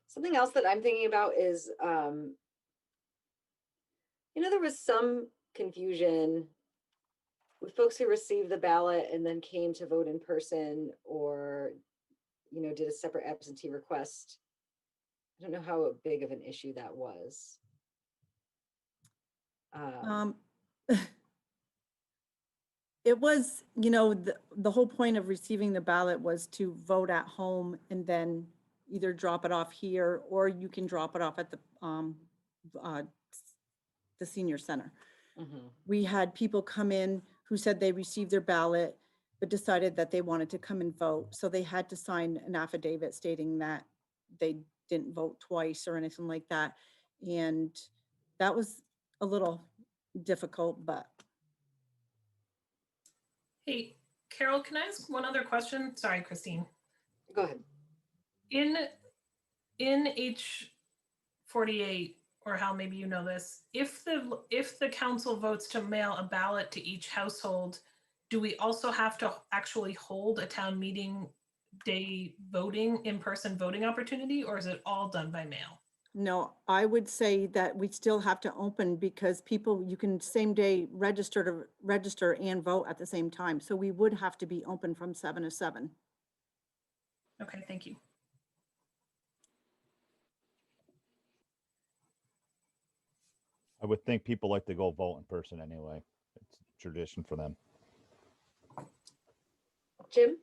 Speaker 1: Something else that I'm thinking about is, there was some confusion with folks who received the ballot and then came to vote in person, or, did a separate absentee request. I don't know how big of an issue that was.
Speaker 11: It was, the whole point of receiving the ballot was to vote at home and then either drop it off here, or you can drop it off at the senior center.
Speaker 1: Mm-hmm.
Speaker 11: We had people come in who said they received their ballot, but decided that they wanted to come and vote. So they had to sign an affidavit stating that they didn't vote twice or anything like that. And that was a little difficult, but.
Speaker 3: Hey, Carol, can I ask one other question? Sorry, Christine.
Speaker 1: Go ahead.
Speaker 3: In H48, or how maybe you know this, if the council votes to mail a ballot to each household, do we also have to actually hold a town meeting day voting, in-person voting opportunity, or is it all done by mail?
Speaker 11: No, I would say that we still have to open because people, you can same day register and vote at the same time. So we would have to be open from 7 to 7.
Speaker 3: Okay, thank you.
Speaker 6: I would think people like to go vote in person anyway. It's a tradition for them.
Speaker 1: Jim?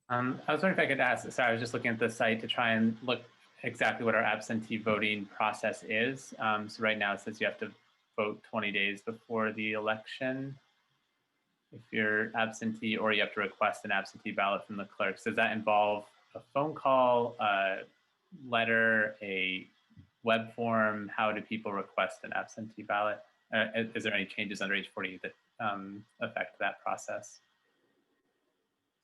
Speaker 7: I was wondering if I could ask, sorry, I was just looking at the site to try and look exactly what our absentee voting process is. So right now it says you have to vote 20 days before the election if you're absentee, or you have to request an absentee ballot from the clerks. Does that involve a phone call, a letter, a web form? How do people request an absentee ballot? Is there any changes under H40 that affect that process?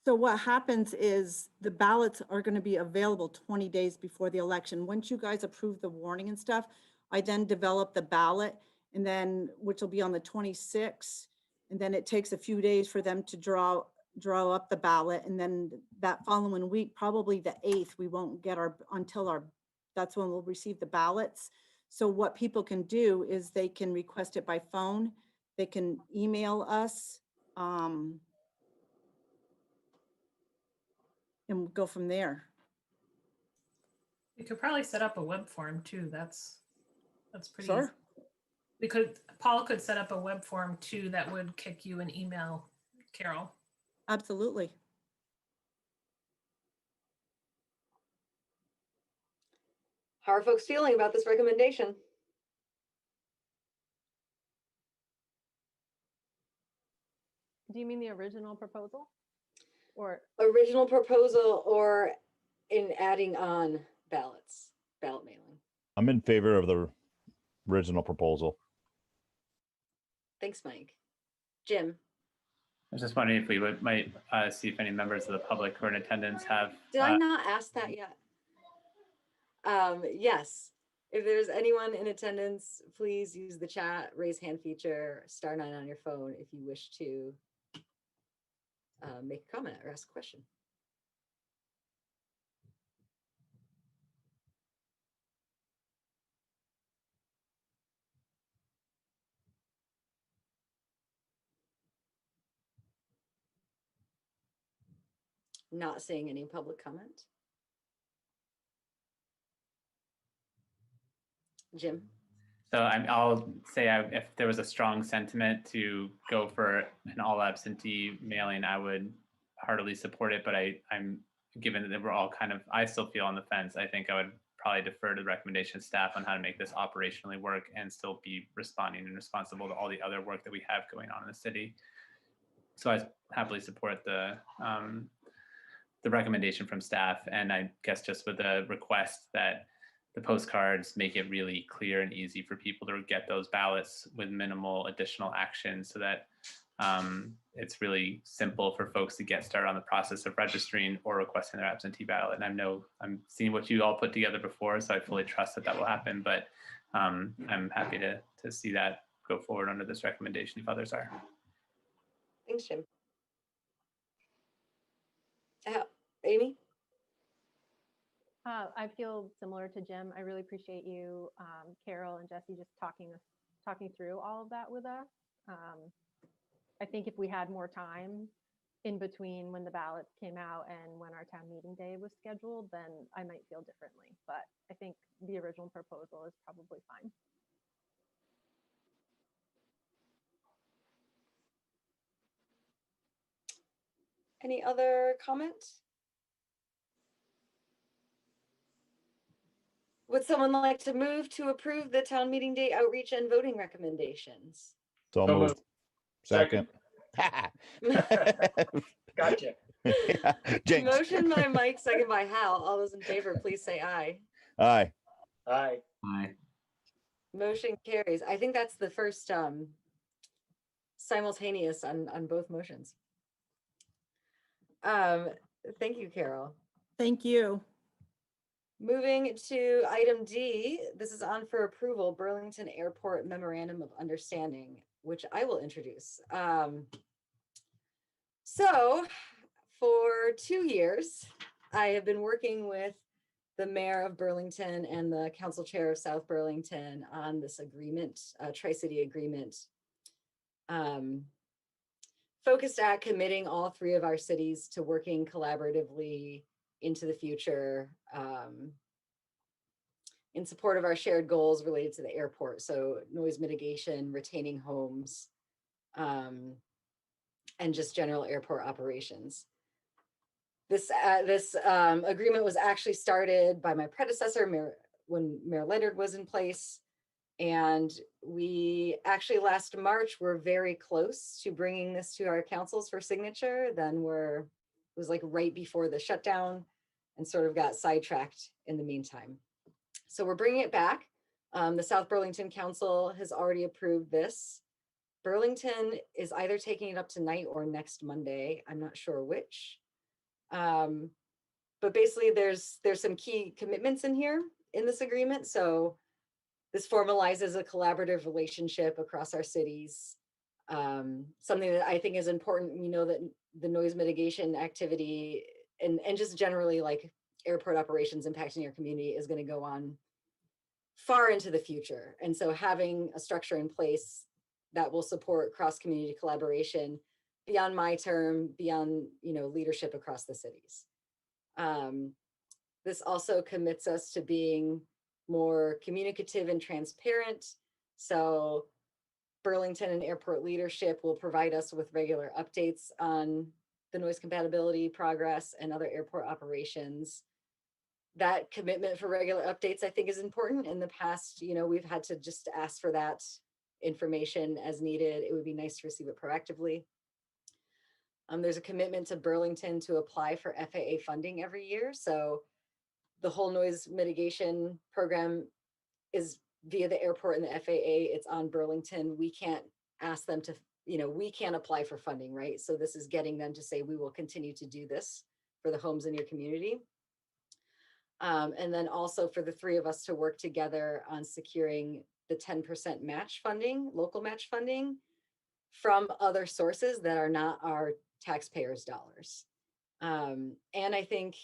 Speaker 11: So what happens is the ballots are going to be available 20 days before the election. Once you guys approve the warning and stuff, I then develop the ballot, and then, which will be on the 26th. And then it takes a few days for them to draw up the ballot. And then that following week, probably the 8th, we won't get that's when we'll receive the ballots. So what people can do is they can request it by phone. They can email us. And go from there.
Speaker 3: We could probably set up a web form too. That's pretty
Speaker 11: Sure.
Speaker 3: easy. Paul could set up a web form too that would kick you an email, Carol.
Speaker 11: Absolutely.
Speaker 1: How are folks feeling about this recommendation?
Speaker 5: Do you mean the original proposal? Or
Speaker 1: Original proposal, or in adding on ballot mailing?
Speaker 6: I'm in favor of the original proposal.
Speaker 1: Thanks, Mike. Jim?
Speaker 7: I was just wondering if we might see if any members of the public who are in attendance have.
Speaker 1: Did I not ask that yet? Yes. If there's anyone in attendance, please use the chat, raise hand feature, *9 on your phone if you wish to make a comment or ask a question. Not seeing any public comment. Jim?
Speaker 7: So I'll say if there was a strong sentiment to go for an all absentee mailing, I would heartily support it. But I'm given that we're all I still feel on the fence. I think I would probably defer to the recommendation of staff on how to make this operationally work and still be responding and responsible to all the other work that we have going on in the city. So I happily support the recommendation from staff, and I guess just with the request that the postcards make it really clear and easy for people to get those ballots with minimal additional action, so that it's really simple for folks to get started on the process of registering or requesting their absentee ballot. And I'm seeing what you all put together before, so I fully trust that will happen. But I'm happy to see that go forward under this recommendation if others are.
Speaker 1: Thanks, Jim. Amy?
Speaker 5: I feel similar to Jim. I really appreciate you, Carol and Jesse, just talking through all of that with us. I think if we had more time in between when the ballots came out and when our town meeting day was scheduled, then I might feel differently. But I think the original proposal is probably fine.
Speaker 1: Any other comments? Would someone like to move to approve the town meeting day outreach and voting recommendations?
Speaker 6: So moved. Second.
Speaker 2: Gotcha.
Speaker 6: Yeah, jinx.
Speaker 1: Motion by Mike, second by Hal. All those in favor, please say aye.
Speaker 6: Aye.
Speaker 2: Aye.
Speaker 7: Aye.
Speaker 1: Motion carries. I think that's the first simultaneous on both motions. Thank you, Carol.
Speaker 11: Thank you.
Speaker 1: Moving to item D, this is on for approval, Burlington Airport Memorandum of Understanding, which I will introduce. So for 2 years, I have been working with the mayor of Burlington and the council chair of South Burlington on this agreement, Tri-City agreement, focused at committing all 3 of our cities to working collaboratively into the future in support of our shared goals related to the airport. So noise mitigation, retaining homes, and just general airport operations. This agreement was actually started by my predecessor, when Mayor Leonard was in place. And we actually last March were very close to bringing this to our councils for signature. Then it was like right before the shutdown and sort of got sidetracked in the meantime. So we're bringing it back. The South Burlington Council has already approved this. Burlington is either taking it up tonight or next Monday. I'm not sure which. But basically there's some key commitments in here in this agreement. So this formalizes a collaborative relationship across our cities. Something that I think is important. We know that the noise mitigation activity and just generally like airport operations impacting your community is going to go on far into the future. And so having a structure in place that will support cross-community collaboration beyond my term, beyond, leadership across the cities. This also commits us to being more communicative and transparent. So Burlington and airport leadership will provide us with regular updates on the noise compatibility progress and other airport operations. That commitment for regular updates, I think, is important. In the past, we've had to just ask for that information as needed. It would be nice to receive it proactively. There's a commitment to Burlington to apply for FAA funding every year. So the whole noise mitigation program is via the airport and the FAA. It's on Burlington. We can't ask them to, we can't apply for funding, right? So this is getting them to say, we will continue to do this for the homes in your community. And then also for the 3 of us to work together on securing the 10% match funding, local match funding from other sources that are not our taxpayers' dollars. And I think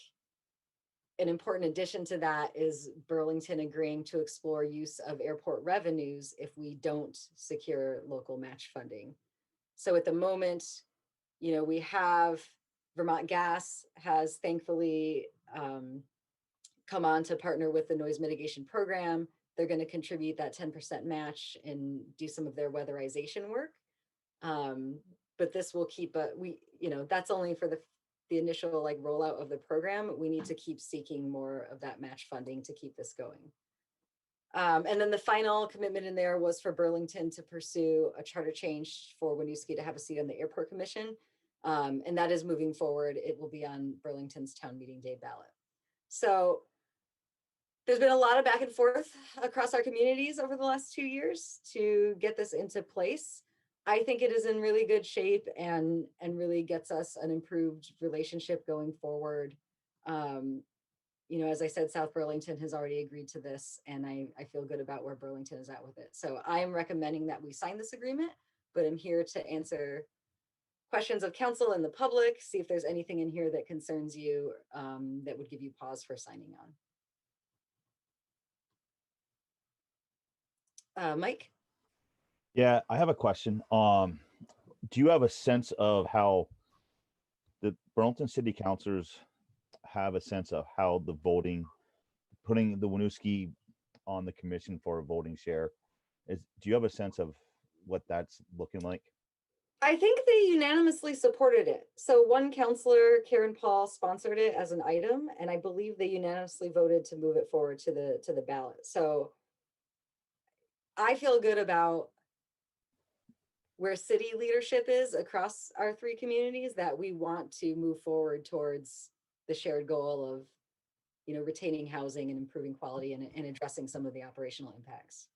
Speaker 1: an important addition to that is Burlington agreeing to explore use of airport revenues if we don't secure local match funding. So at the moment, we have Vermont Gas has thankfully come on to partner with the noise mitigation program. They're going to contribute that 10% match and do some of their weatherization work. But this will keep that's only for the initial rollout of the program. We need to keep seeking more of that match funding to keep this going. And then the final commitment in there was for Burlington to pursue a charter change for Winooski to have a seat on the airport commission. And that is moving forward. It will be on Burlington's town meeting day ballot. So there's been a lot of back and forth across our communities over the last 2 years to get this into place. I think it is in really good shape and really gets us an improved relationship going forward. As I said, South Burlington has already agreed to this, and I feel good about where Burlington is at with it. So I am recommending that we sign this agreement, but I'm here to answer questions of council and the public, see if there's anything in here that concerns you that would give you pause for signing on. Mike?
Speaker 6: Yeah, I have a question. Do you have a sense of how the Burlington City Councilors have a sense of how the voting, putting the Winooski on the commission for a voting share, do you have a sense of what that's looking like?
Speaker 1: I think they unanimously supported it. So one counselor, Karen Paul, sponsored it as an item, and I believe they unanimously voted to move it forward to the ballot. So I feel good about where city leadership is across our 3 communities, that we want to move forward towards the shared goal of, retaining housing and improving quality and addressing some of the operational impacts.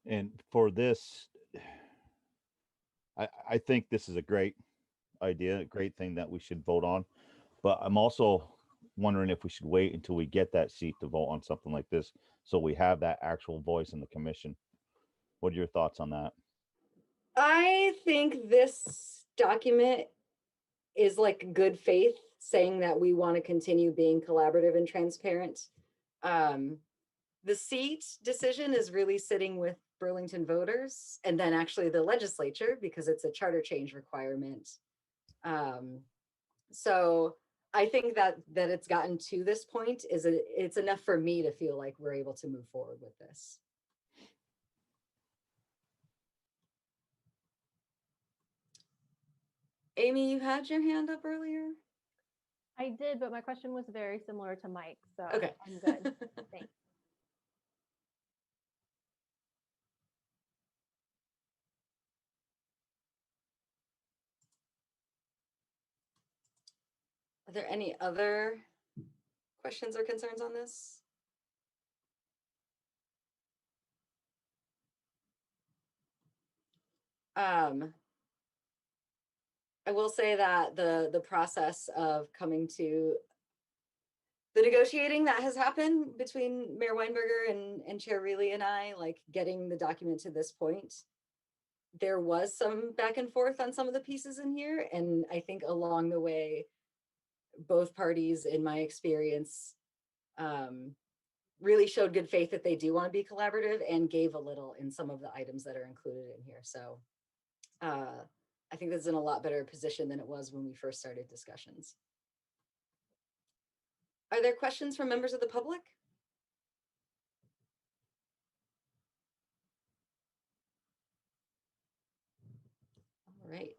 Speaker 6: And for this, I think this is a great idea, a great thing that we should vote on. But I'm also wondering if we should wait until we get that seat to vote on something like this, so we have that actual voice in the commission. What are your thoughts on that?
Speaker 1: I think this document is like good faith, saying that we want to continue being collaborative and transparent. The seat decision is really sitting with Burlington voters and then actually the legislature, because it's a charter change requirement. So I think that it's gotten to this point it's enough for me to feel like we're able to move forward with this. Amy, you had your hand up earlier.
Speaker 5: I did, but my question was very similar to Mike, so
Speaker 1: Okay.
Speaker 5: I'm good. Thanks.
Speaker 1: Are there any other questions or concerns on this? I will say that the process of coming to the negotiating that has happened between Mayor Weinberger and Chair Reilly and I, like getting the document to this point, there was some back and forth on some of the pieces in here. And I think along the way, both parties, in my experience, really showed good faith that they do want to be collaborative and gave a little in some of the items that are included in here. So I think this is in a lot better position than it was when we first started discussions. Are there questions from members of the public? All right.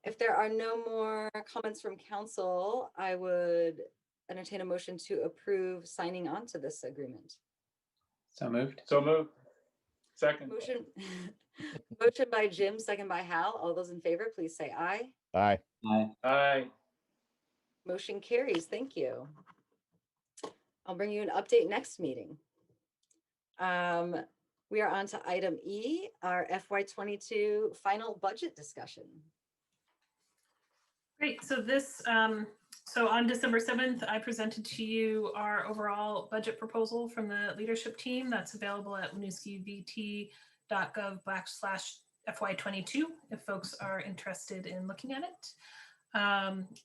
Speaker 1: If there are no more comments from council, I would entertain a motion to approve signing on to this agreement.
Speaker 7: So moved.
Speaker 2: So moved. Second.
Speaker 1: Motion, motion by Jim, second by Hal. All those in favor, please say aye.
Speaker 6: Aye.
Speaker 7: Aye.
Speaker 2: Aye.
Speaker 1: Motion carries. Thank you. I'll bring you an update next meeting. We are on to item E, our FY22 final budget discussion.
Speaker 3: Great. So this, so on December 7th, I presented to you our overall budget proposal from the leadership team. That's available at winooskivt.gov/FY22 if folks are interested in looking at it.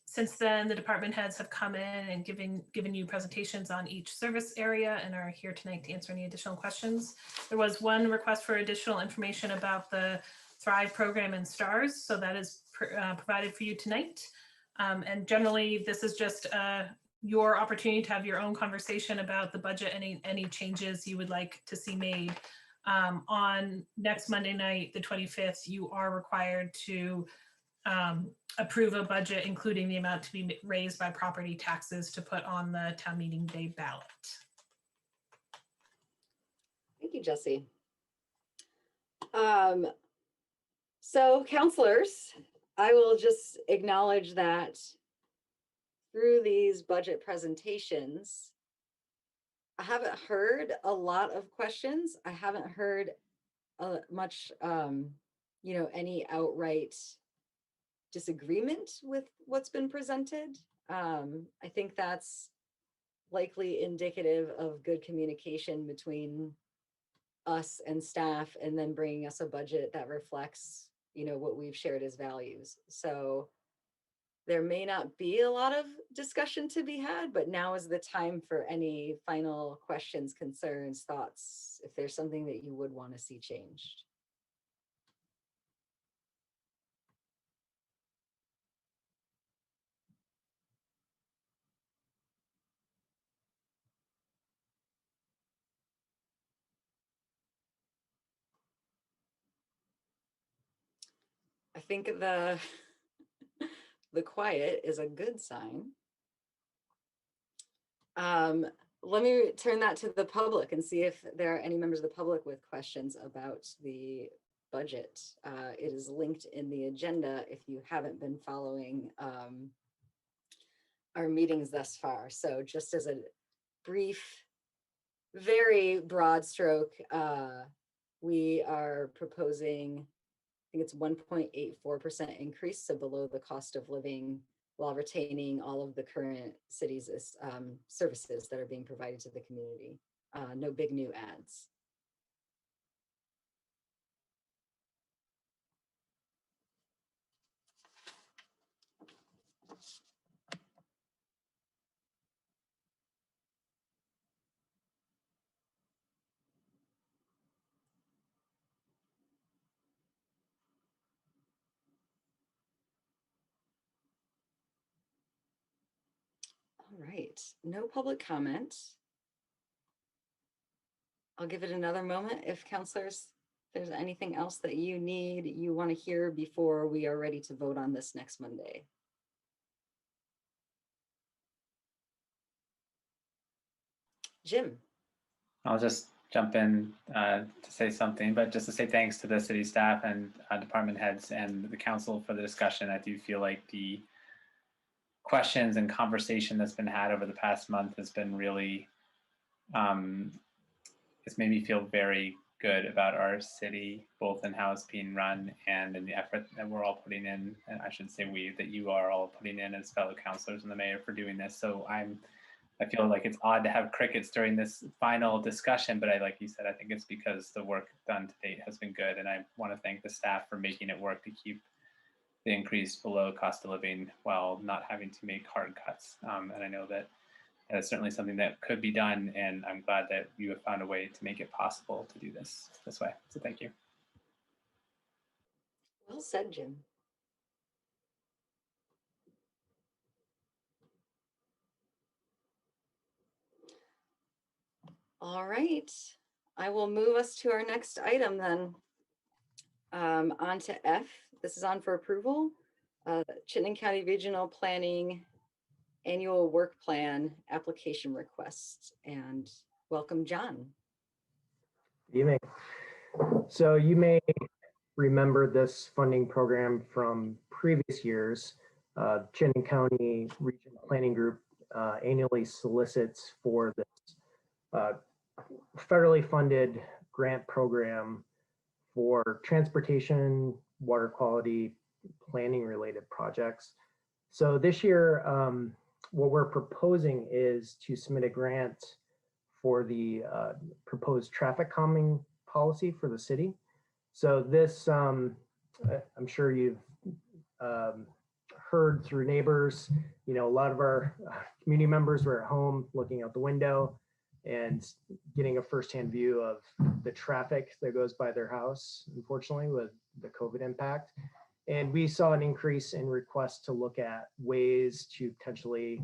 Speaker 3: Since then, the department heads have come in and given you presentations on each service area and are here tonight to answer any additional questions. There was one request for additional information about the Thrive program and STARS, so that is provided for you tonight. And generally, this is just your opportunity to have your own conversation about the budget, any changes you would like to see made. On next Monday night, the 25th, you are required to approve a budget, including the amount to be raised by property taxes to put on the town meeting day ballot.
Speaker 1: Thank you, Jesse. So counselors, I will just acknowledge that through these budget presentations, I haven't heard a lot of questions. I haven't heard much, any outright disagreement with what's been presented. I think that's likely indicative of good communication between us and staff, and then bringing us a budget that reflects, what we've shared as values. So there may not be a lot of discussion to be had, but now is the time for any final questions, concerns, thoughts, if there's something that you would want to see changed. I think the quiet is a good sign. Let me turn that to the public and see if there are any members of the public with questions about the budget. It is linked in the agenda if you haven't been following our meetings thus far. So just as a brief very broad stroke, we are proposing, I think it's 1.84% increase, so below the cost of living, while retaining all of the current city's services that are being provided to the community. No big new ads. All right, no public comment. I'll give it another moment if counselors, if there's anything else that you want to hear before we are ready to vote on this next Monday. Jim.
Speaker 7: I'll just jump in to say something, but just to say thanks to the city staff and department heads and the council for the discussion. I do feel like the questions and conversation that's been had over the past month has been really, it's made me feel very good about our city, both in how it's being run and in the effort that we're all putting in. And I should say we, that you are all putting in as fellow councilors and the mayor for doing this. So I feel like it's odd to have crickets during this final discussion, but like you said, I think it's because the work done to date has been good. And I want to thank the staff for making it work to keep the increase below cost of living while not having to make hard cuts. And I know that it's certainly something that could be done, and I'm glad that you have found a way to make it possible to do this way. So thank you.
Speaker 1: Well said, Jim. All right, I will move us to our next item then. On to F. This is on for approval. Chittenden County Regional Planning Annual Work Plan Application Request. And welcome, John.
Speaker 12: Good evening. So you may remember this funding program from previous years. Chittenden County Regional Planning Group annually solicits for this federally funded grant program for transportation, water quality, planning related projects. So this year, what we're proposing is to submit a grant for the proposed traffic calming policy for the city. So this, I'm sure you've heard through neighbors, you know, a lot of our community members were at home looking out the window and getting a firsthand view of the traffic that goes by their house, unfortunately, with the COVID impact. And we saw an increase in requests to look at ways to potentially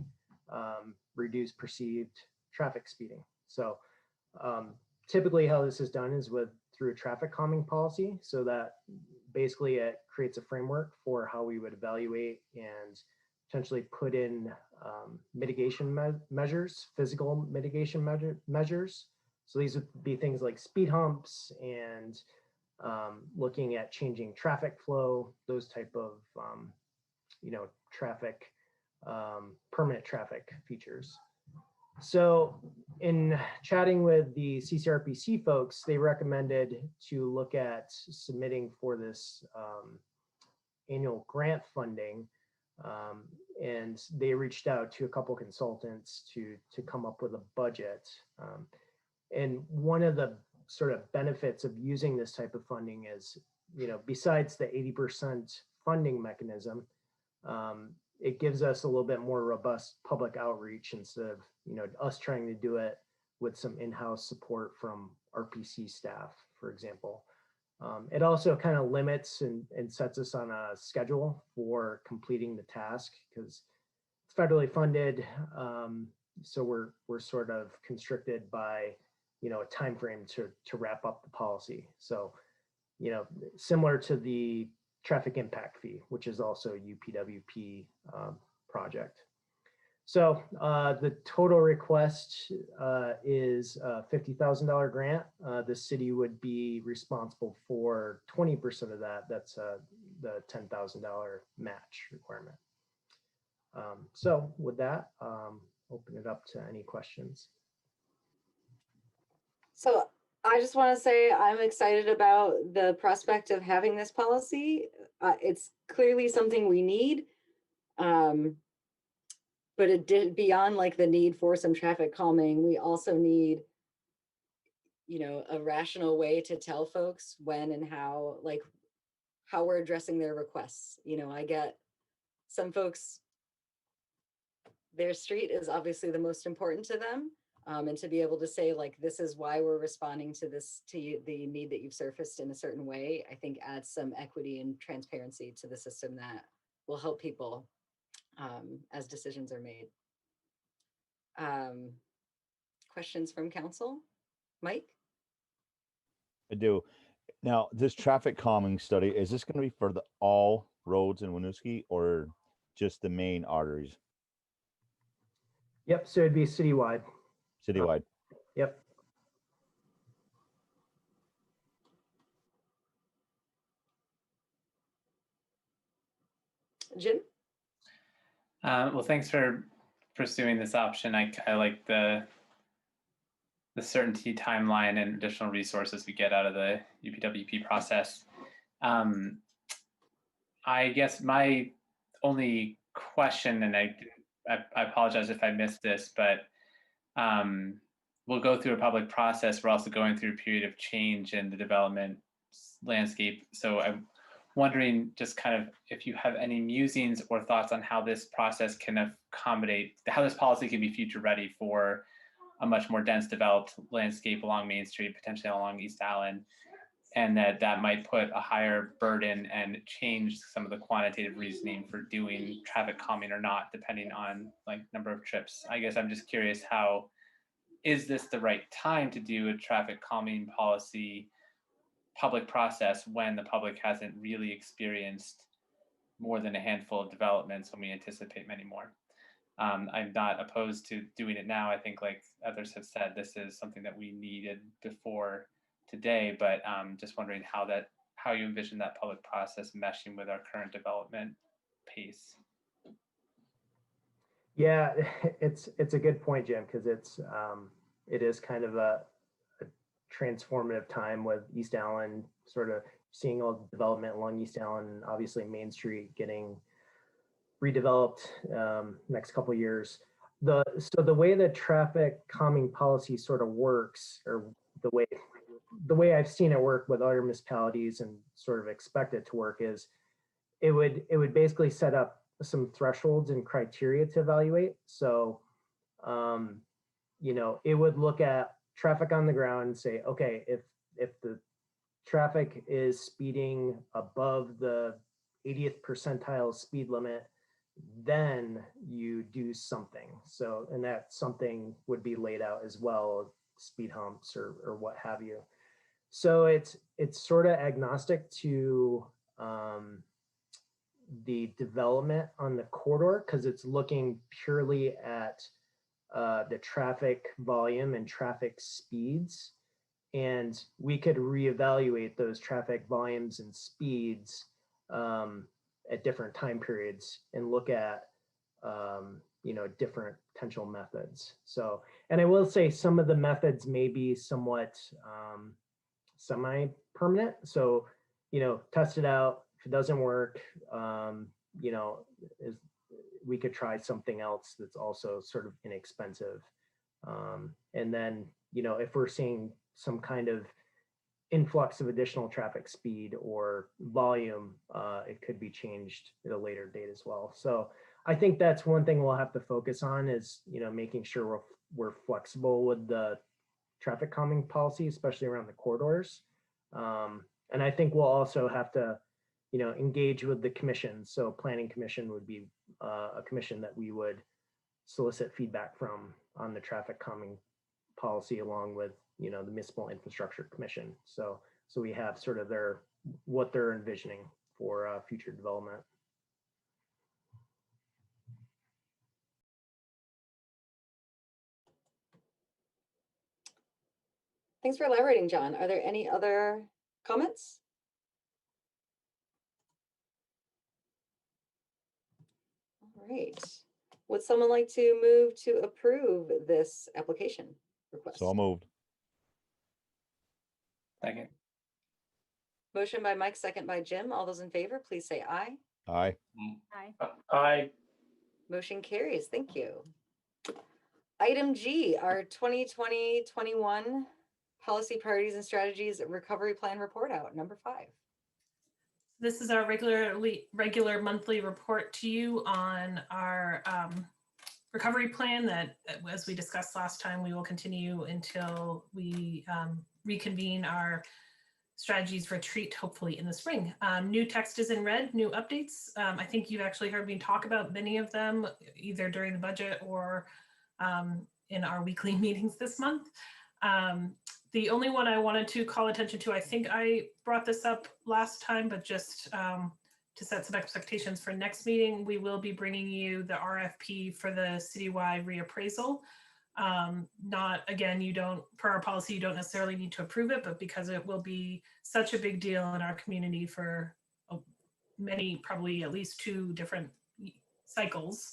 Speaker 12: reduce perceived traffic speeding. So typically how this is done is through a traffic calming policy, so that basically it creates a framework for how we would evaluate and potentially put in mitigation measures, physical mitigation measures. So these would be things like speed humps and looking at changing traffic flow, those type of traffic, permanent traffic features. So in chatting with the CCRPC folks, they recommended to look at submitting for this annual grant funding. And they reached out to a couple consultants to come up with a budget. And one of the sort of benefits of using this type of funding is, you know, besides the 80% funding mechanism, it gives us a little bit more robust public outreach instead of, you know, us trying to do it with some in-house support from RPC staff, for example. It also kind of limits and sets us on a schedule for completing the task because it's federally funded. So we're sort of constricted by, you know, a time frame to wrap up the policy. So, you know, similar to the traffic impact fee, which is also a UPWP project. So the total request is a $50,000 grant. The city would be responsible for 20% of that. That's the $10,000 match requirement. So with that, open it up to any questions.
Speaker 1: So I just want to say I'm excited about the prospect of having this policy. It's clearly something we need. But it did beyond like the need for some traffic calming, we also need, you know, a rational way to tell folks when and how, like how we're addressing their requests. You know, I get some folks, their street is obviously the most important to them. And to be able to say like, this is why we're responding to this, the need that you've surfaced in a certain way, I think adds some equity and transparency to the system that will help people as decisions are made. Questions from council? Mike?
Speaker 6: I do. Now, this traffic calming study, is this going to be for all roads in Winooski or just the main arteries
Speaker 12: Yep, so it'd be citywide.
Speaker 6: citywide?
Speaker 12: Yep.
Speaker 1: Jim?
Speaker 7: Well, thanks for pursuing this option. I like the certainty timeline and additional resources we get out of the UPWP process. I guess my only question, and I apologize if I missed this, but we'll go through a public process. We're also going through a period of change in the development landscape. So I'm wondering just kind of if you have any musings or thoughts on how this process can accommodate, how this policy can be future ready for a much more dense developed landscape along Main Street, potentially along East Allen, and that might put a higher burden and change some of the quantitative reasoning for doing traffic calming or not, depending on like number of trips. I guess I'm just curious, how is this the right time to do a traffic calming policy public process when the public hasn't really experienced more than a handful of developments when we anticipate many more? I'm not opposed to doing it now. I think, like others have said, this is something that we needed before today, but just wondering how you envision that public process meshing with our current development pace.
Speaker 12: Yeah, it's a good point, Jim, because it is kind of a transformative time with East Allen sort of seeing all the development along East Allen, and obviously Main Street getting redeveloped next couple of years. So the way the traffic calming policy sort of works, or the way I've seen it work with other municipalities and sort of expect it to work, is it would basically set up some thresholds and criteria to evaluate. So you know, it would look at traffic on the ground and say, okay, if the traffic is speeding above the 80th percentile speed limit, then you do something. So, and that something would be laid out as well, speed humps or what have you. So it's sort of agnostic to the development on the corridor, because it's looking purely at the traffic volume and traffic speeds. And we could reevaluate those traffic volumes and speeds at different time periods and look at you know, different potential methods. So, and I will say some of the methods may be somewhat semi-permanent. So, you know, test it out. If it doesn't work, you know, we could try something else that's also sort of inexpensive. And then, you know, if we're seeing some kind of influx of additional traffic speed or volume, it could be changed at a later date as well. So I think that's one thing we'll have to focus on, is, you know, making sure we're flexible with the traffic calming policy, especially around the corridors. And I think we'll also have to, you know, engage with the commission. So planning commission would be a commission that we would solicit feedback from on the traffic calming policy, along with, you know, the municipal infrastructure commission. So we have sort of what they're envisioning for future development.
Speaker 1: Thanks for elaborating, John. Are there any other comments? All right. Would someone like to move to approve this application request?
Speaker 6: So moved.
Speaker 7: Second.
Speaker 1: Motion by Mike, second by Jim. All those in favor, please say aye.
Speaker 6: Aye.
Speaker 5: Aye.
Speaker 2: Aye.
Speaker 1: Motion carries. Thank you. Item G, our 2020-21 policy priorities and strategies recovery plan report out, number 5.
Speaker 3: This is our regular monthly report to you on our recovery plan that, as we discussed last time, we will continue until we reconvene our strategies retreat, hopefully in the spring. New text is in red, new updates. I think you've actually heard me talk about many of them, either during the budget or in our weekly meetings this month. The only one I wanted to call attention to, I think I brought this up last time, but just to set some expectations for next meeting, we will be bringing you the RFP for the citywide reappraisal. Not, again, you don't, per our policy, you don't necessarily need to approve it, but because it will be such a big deal in our community for many, probably at least 2 different cycles,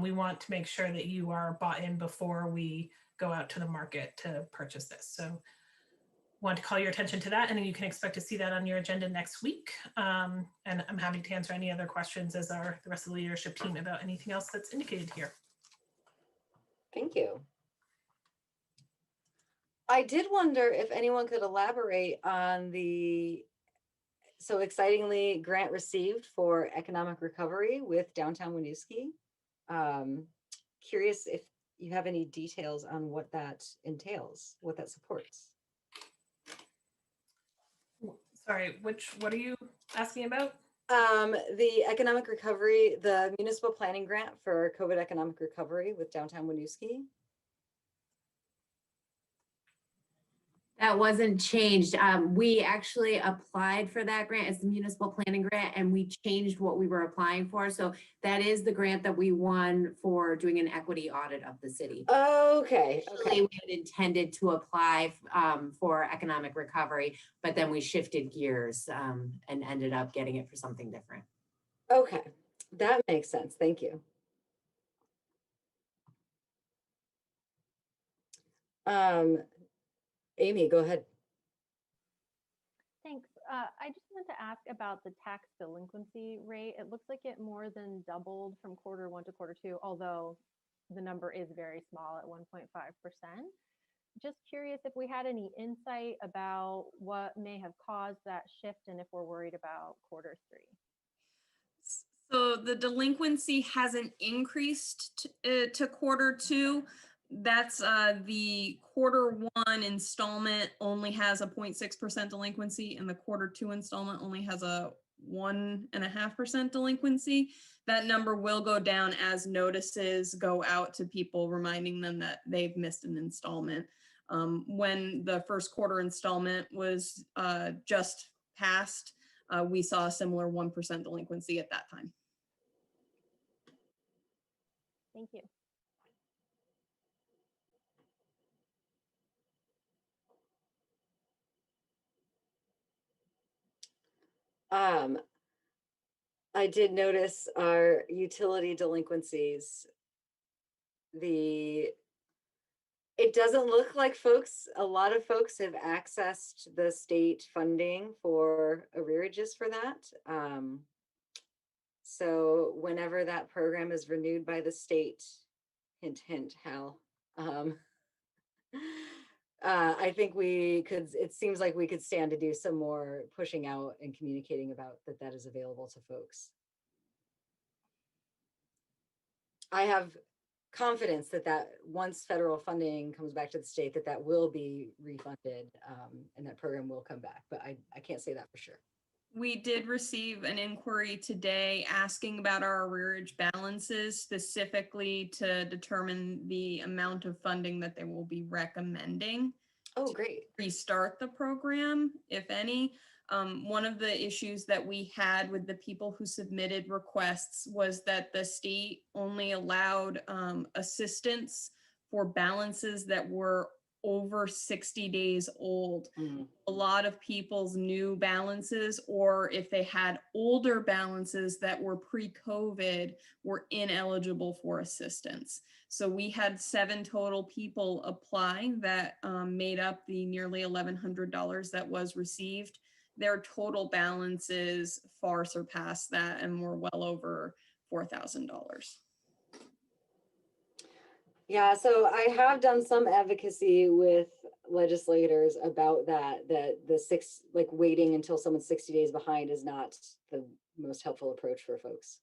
Speaker 3: we want to make sure that you are bought in before we go out to the market to purchase this. So want to call your attention to that, and you can expect to see that on your agenda next week. And I'm happy to answer any other questions, as are the rest of the leadership team, about anything else that's indicated here.
Speaker 1: Thank you. I did wonder if anyone could elaborate on the so excitingly grant received for economic recovery with downtown Winooski. Curious if you have any details on what that entails, what that supports.
Speaker 3: Sorry, what are you asking about?
Speaker 1: The economic recovery, the municipal planning grant for COVID economic recovery with downtown Winooski.
Speaker 13: That wasn't changed. We actually applied for that grant as the municipal planning grant, and we changed what we were applying for. So that is the grant that we won for doing an equity audit of the city.
Speaker 1: Okay.
Speaker 13: Initially, we had intended to apply for economic recovery, but then we shifted gears and ended up getting it for something different.
Speaker 1: Okay, that makes sense. Thank you. Amy, go ahead.
Speaker 5: Thanks. I just wanted to ask about the tax delinquency rate. It looks like it more than doubled from Q1 to Q2, although the number is very small at 1.5%. Just curious if we had any insight about what may have caused that shift and if we're worried about Q3.
Speaker 8: So the delinquency hasn't increased to Q2. That's the Q1 installment only has a 0.6% delinquency, and the Q2 installment only has a 1.5% delinquency. That number will go down as notices go out to people reminding them that they've missed an installment. When the first quarter installment was just passed, we saw a similar 1% delinquency at that time.
Speaker 5: Thank you.
Speaker 1: I did notice our utility delinquencies. It doesn't look like a lot of folks have accessed the state funding for arrearages for that. So whenever that program is renewed by the state, hint, hint, Hal, I think it seems like we could stand to do some more pushing out and communicating about that is available to folks. I have confidence that once federal funding comes back to the state, that will be refunded and that program will come back, but I can't say that for sure.
Speaker 8: We did receive an inquiry today asking about our arrearage balances, specifically to determine the amount of funding that they will be recommending.
Speaker 1: Oh, great.
Speaker 8: Restart the program, if any. One of the issues that we had with the people who submitted requests was that the state only allowed assistance for balances that were over 60 days old.
Speaker 1: Mm.
Speaker 8: A lot of people's new balances, or if they had older balances that were pre-COVID, were ineligible for assistance. So we had 7 total people apply that made up the nearly $1,100 that was received. Their total balances far surpassed that and were well over $4,000.
Speaker 1: Yeah, so I have done some advocacy with legislators about that like waiting until someone's 60 days behind is not the most helpful approach for folks.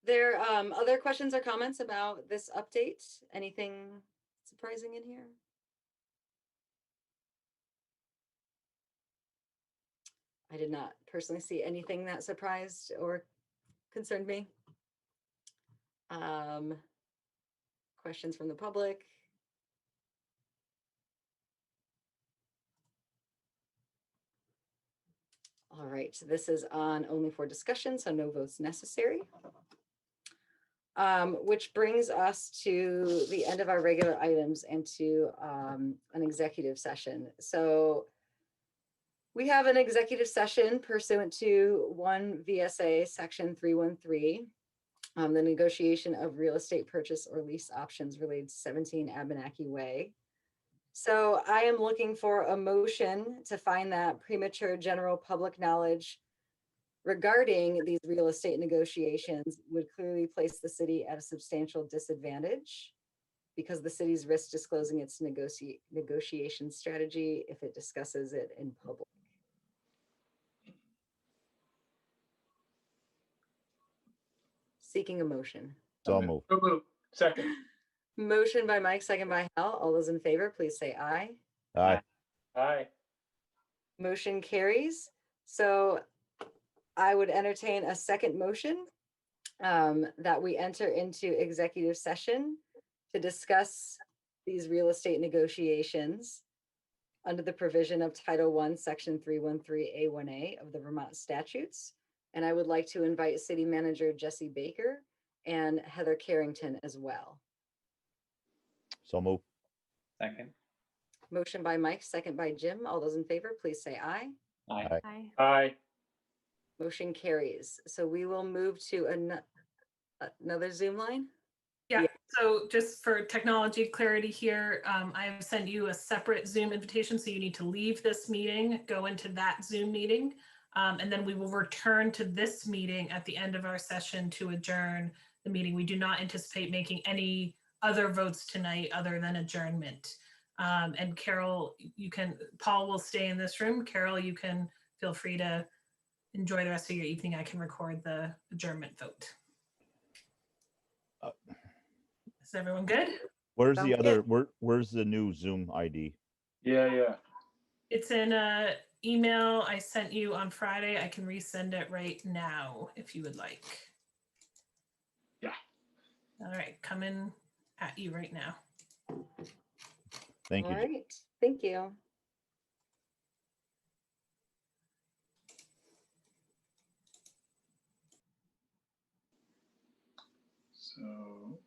Speaker 1: There other questions or comments about this update? Anything surprising in here? I did not personally see anything that surprised or concerned me. Questions from the public? All right, so this is on only for discussion, so no votes necessary. Which brings us to the end of our regular items and to an executive session. So we have an executive session pursuant to 1 VSA section 313, the negotiation of real estate purchase or lease options related to 17 Abenaki Way. So I am looking for a motion to find that premature general public knowledge regarding these real estate negotiations would clearly place the city at a substantial disadvantage because the city's risk disclosing its negotiation strategy if it discusses it in public. Seeking a motion.
Speaker 6: So move.
Speaker 2: So moved. Second.
Speaker 1: Motion by Mike, second by Hal. All those in favor, please say aye.
Speaker 6: Aye.
Speaker 2: Aye.
Speaker 1: Motion carries. So I would entertain a second motion that we enter into executive session to discuss these real estate negotiations under the provision of Title I, Section 313A1A of the Vermont statutes. And I would like to invite City Manager Jesse Baker and Heather Carrington as well.
Speaker 6: So move.
Speaker 7: Second.
Speaker 1: Motion by Mike, second by Jim. All those in favor, please say aye.
Speaker 7: Aye.
Speaker 5: Aye.
Speaker 2: Aye.
Speaker 1: Motion carries. So we will move to another Zoom line.
Speaker 3: Yeah,
Speaker 1: Yeah.
Speaker 3: so just for technology clarity here, I have sent you a separate Zoom invitation, so you need to leave this meeting, go into that Zoom meeting, and then we will return to this meeting at the end of our session to adjourn the meeting. We do not anticipate making any other votes tonight other than adjournment. And Carol, Paul will stay in this room. Carol, you can feel free to enjoy the rest of your evening. I can record the adjournment vote. Is everyone good?
Speaker 6: Where's
Speaker 1: Sounds
Speaker 6: the other,
Speaker 1: good.
Speaker 6: where's the new Zoom ID?
Speaker 2: Yeah.
Speaker 3: It's in a email I sent you on Friday. I can resend it right now if you would like.
Speaker 2: Yeah.
Speaker 3: All right, coming at you right now.
Speaker 6: Thank
Speaker 1: All
Speaker 6: you.
Speaker 1: right, thank you.
Speaker 2: So.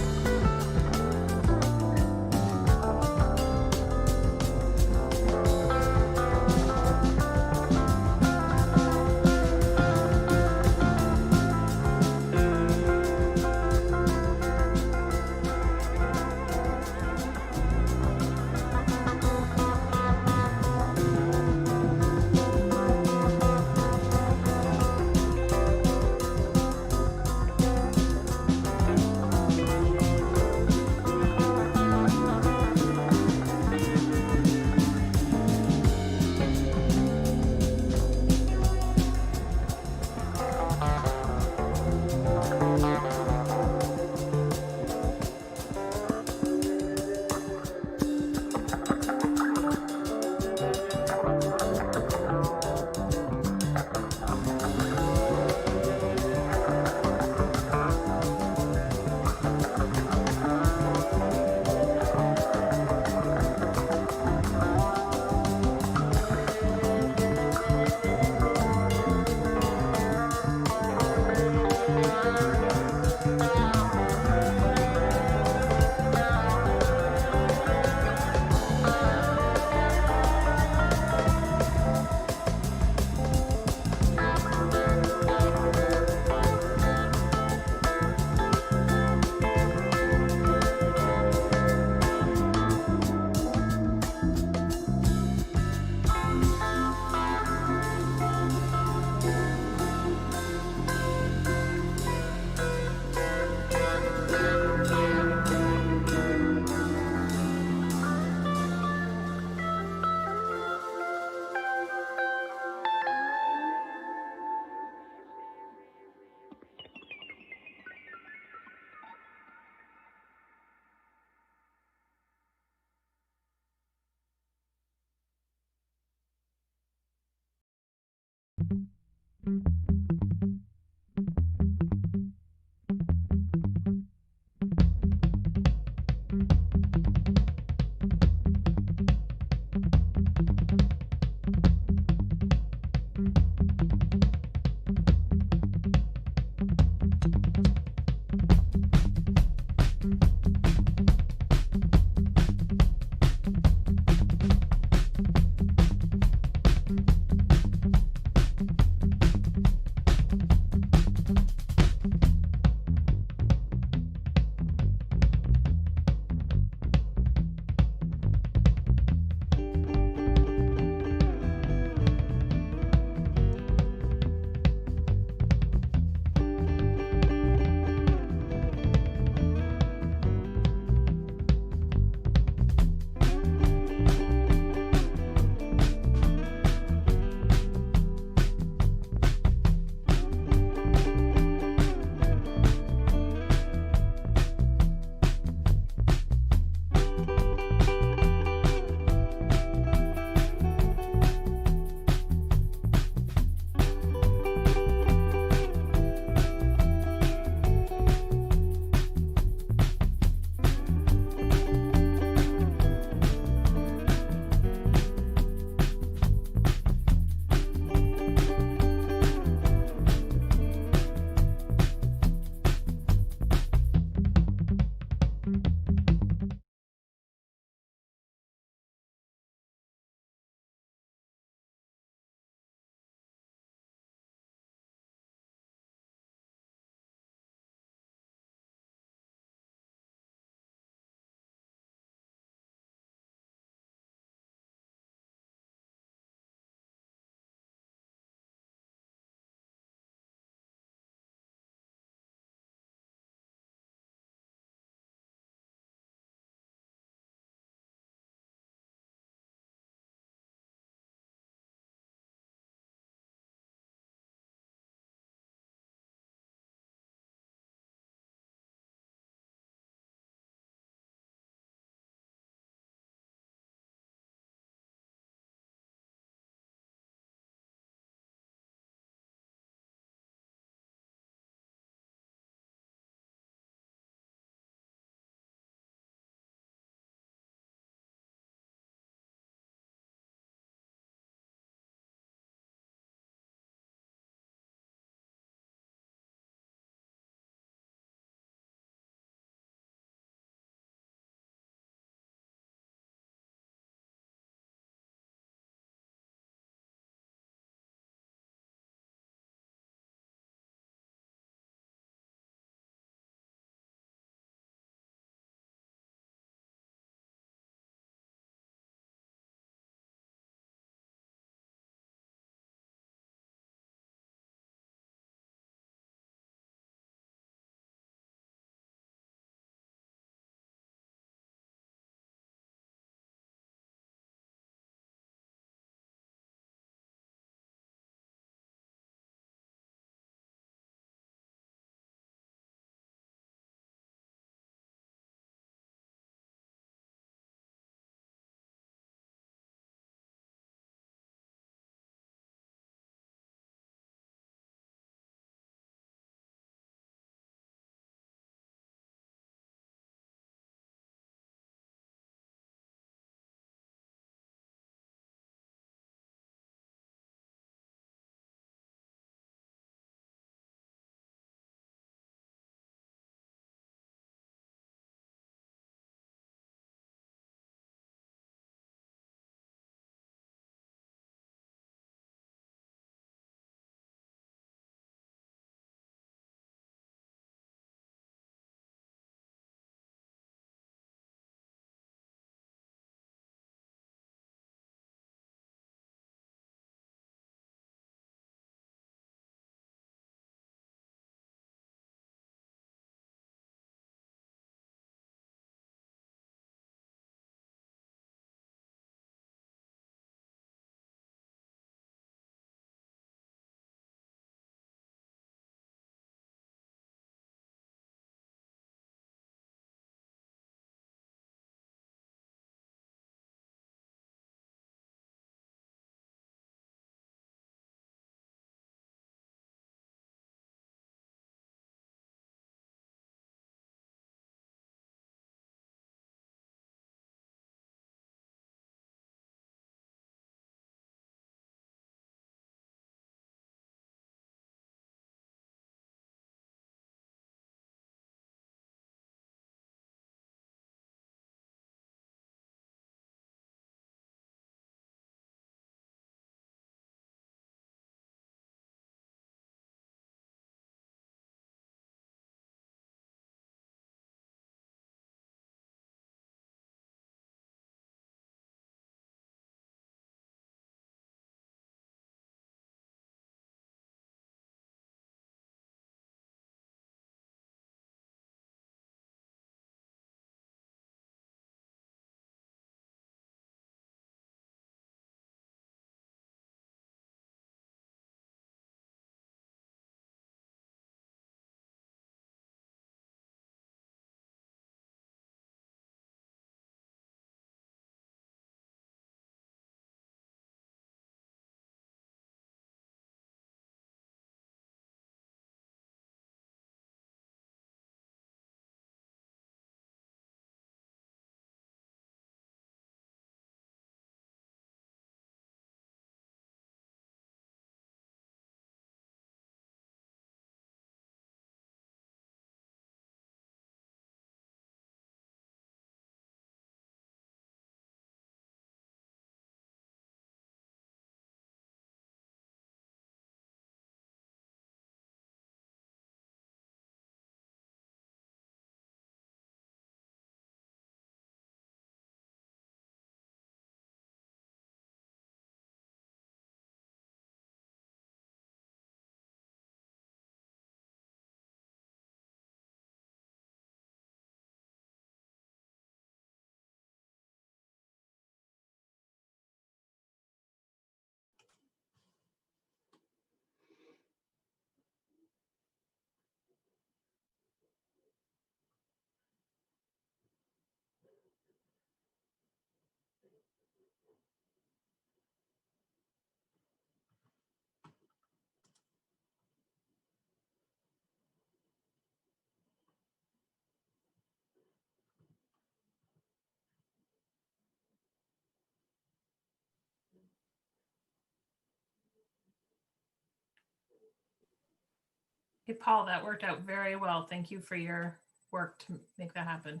Speaker 3: Hey, Paul, that worked out very well. Thank you for your work to make that happen.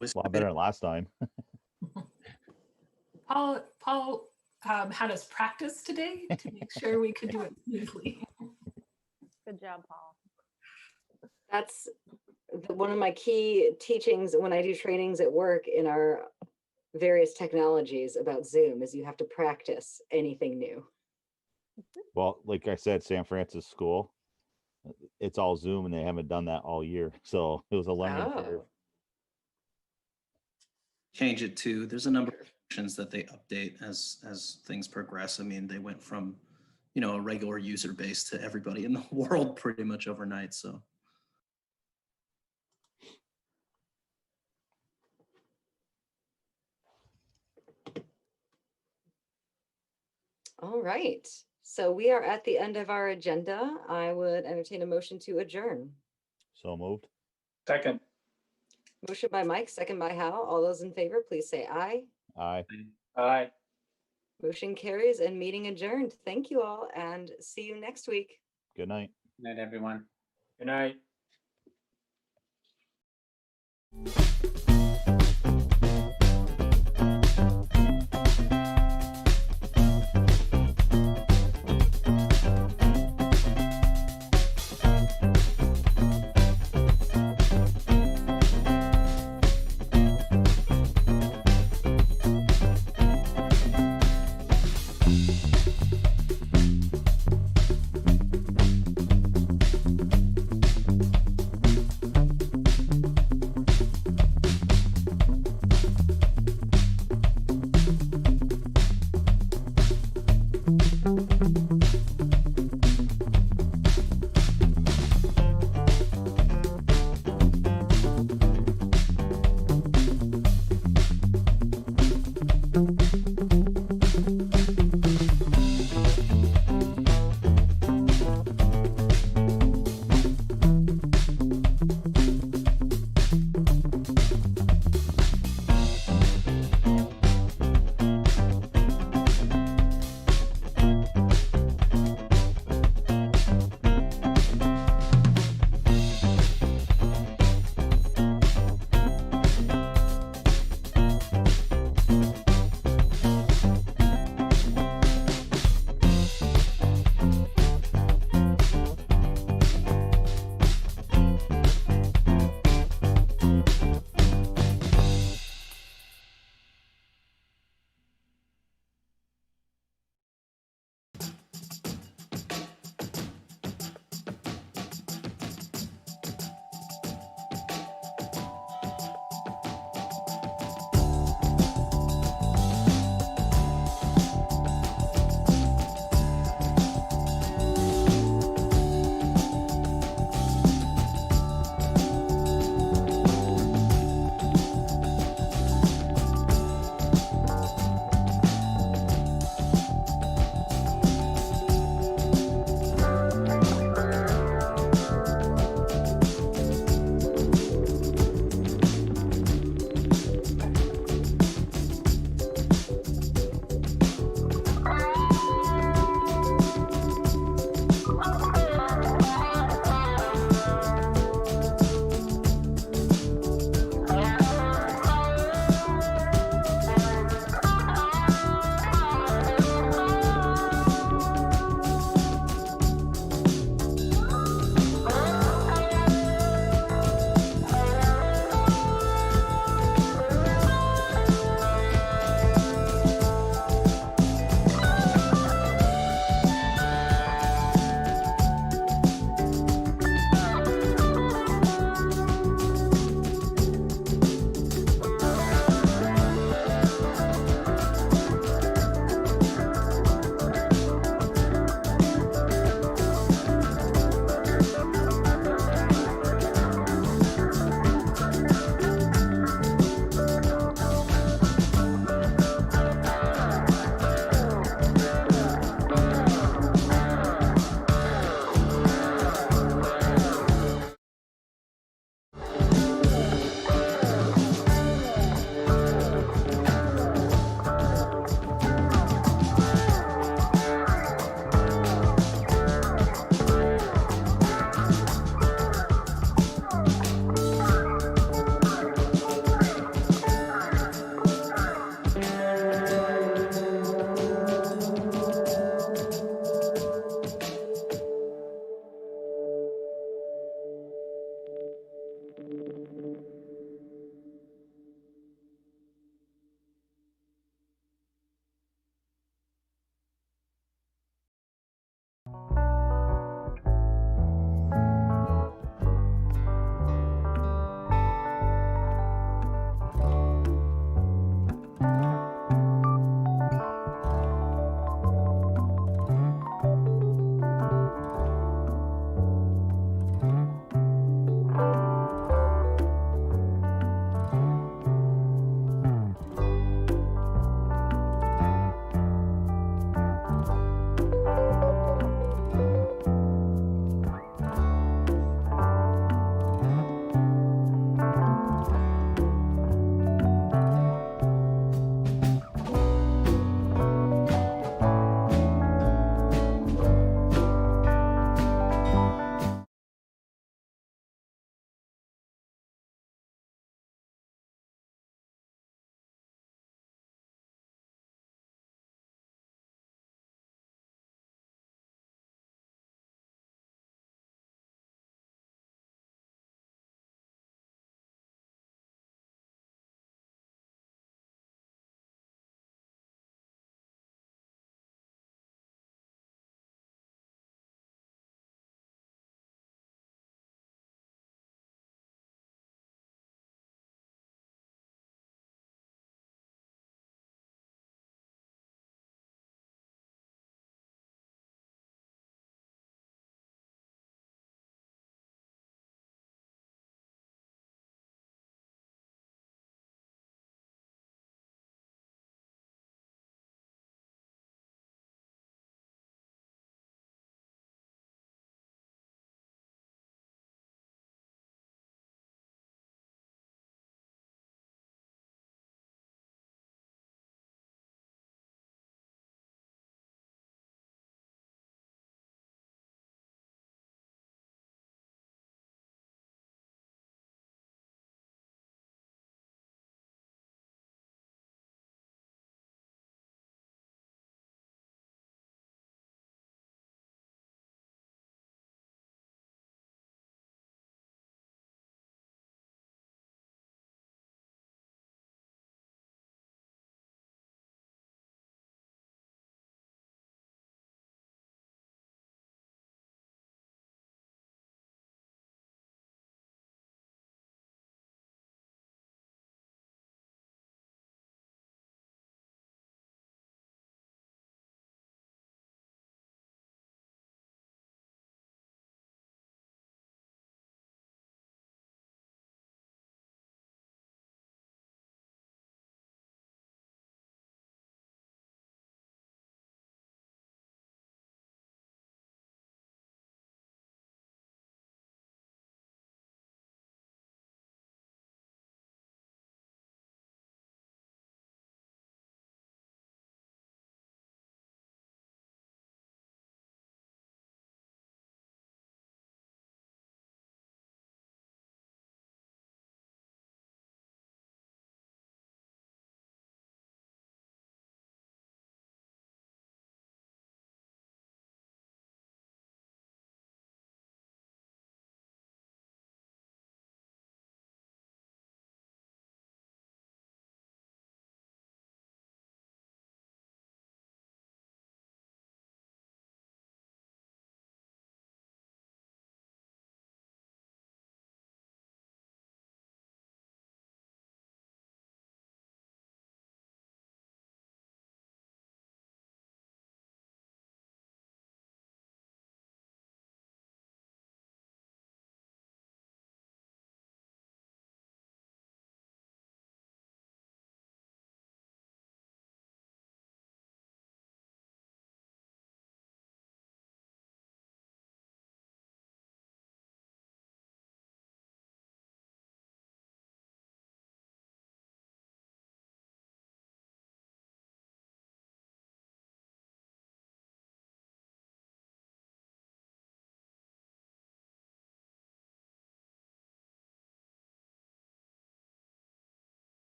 Speaker 6: A lot better than last time.
Speaker 3: Paul had us practice today to make sure we could do it smoothly.
Speaker 5: Good job, Paul.
Speaker 1: That's one of my key teachings when I do trainings at work in our various technologies about Zoom is you have to practice anything new.
Speaker 6: Well, like I said, San Francisco school, it's all Zoom and they haven't done that all year. So it was a learning curve.
Speaker 1: Oh,
Speaker 14: Change it to, there's a number of functions that they update as things progress. I mean, they went from, a regular user base to everybody in the world pretty much overnight. So
Speaker 1: all right. So we are at the end of our agenda. I would entertain a motion to adjourn.
Speaker 6: So moved.
Speaker 2: Second.
Speaker 1: Motion by Mike, second by Hal. All those in favor, please say aye.
Speaker 6: Aye.
Speaker 2: Aye.
Speaker 1: Motion carries and meeting adjourned. Thank you all and see you next week.
Speaker 6: Good night.
Speaker 7: Good night, everyone.
Speaker 2: Good night.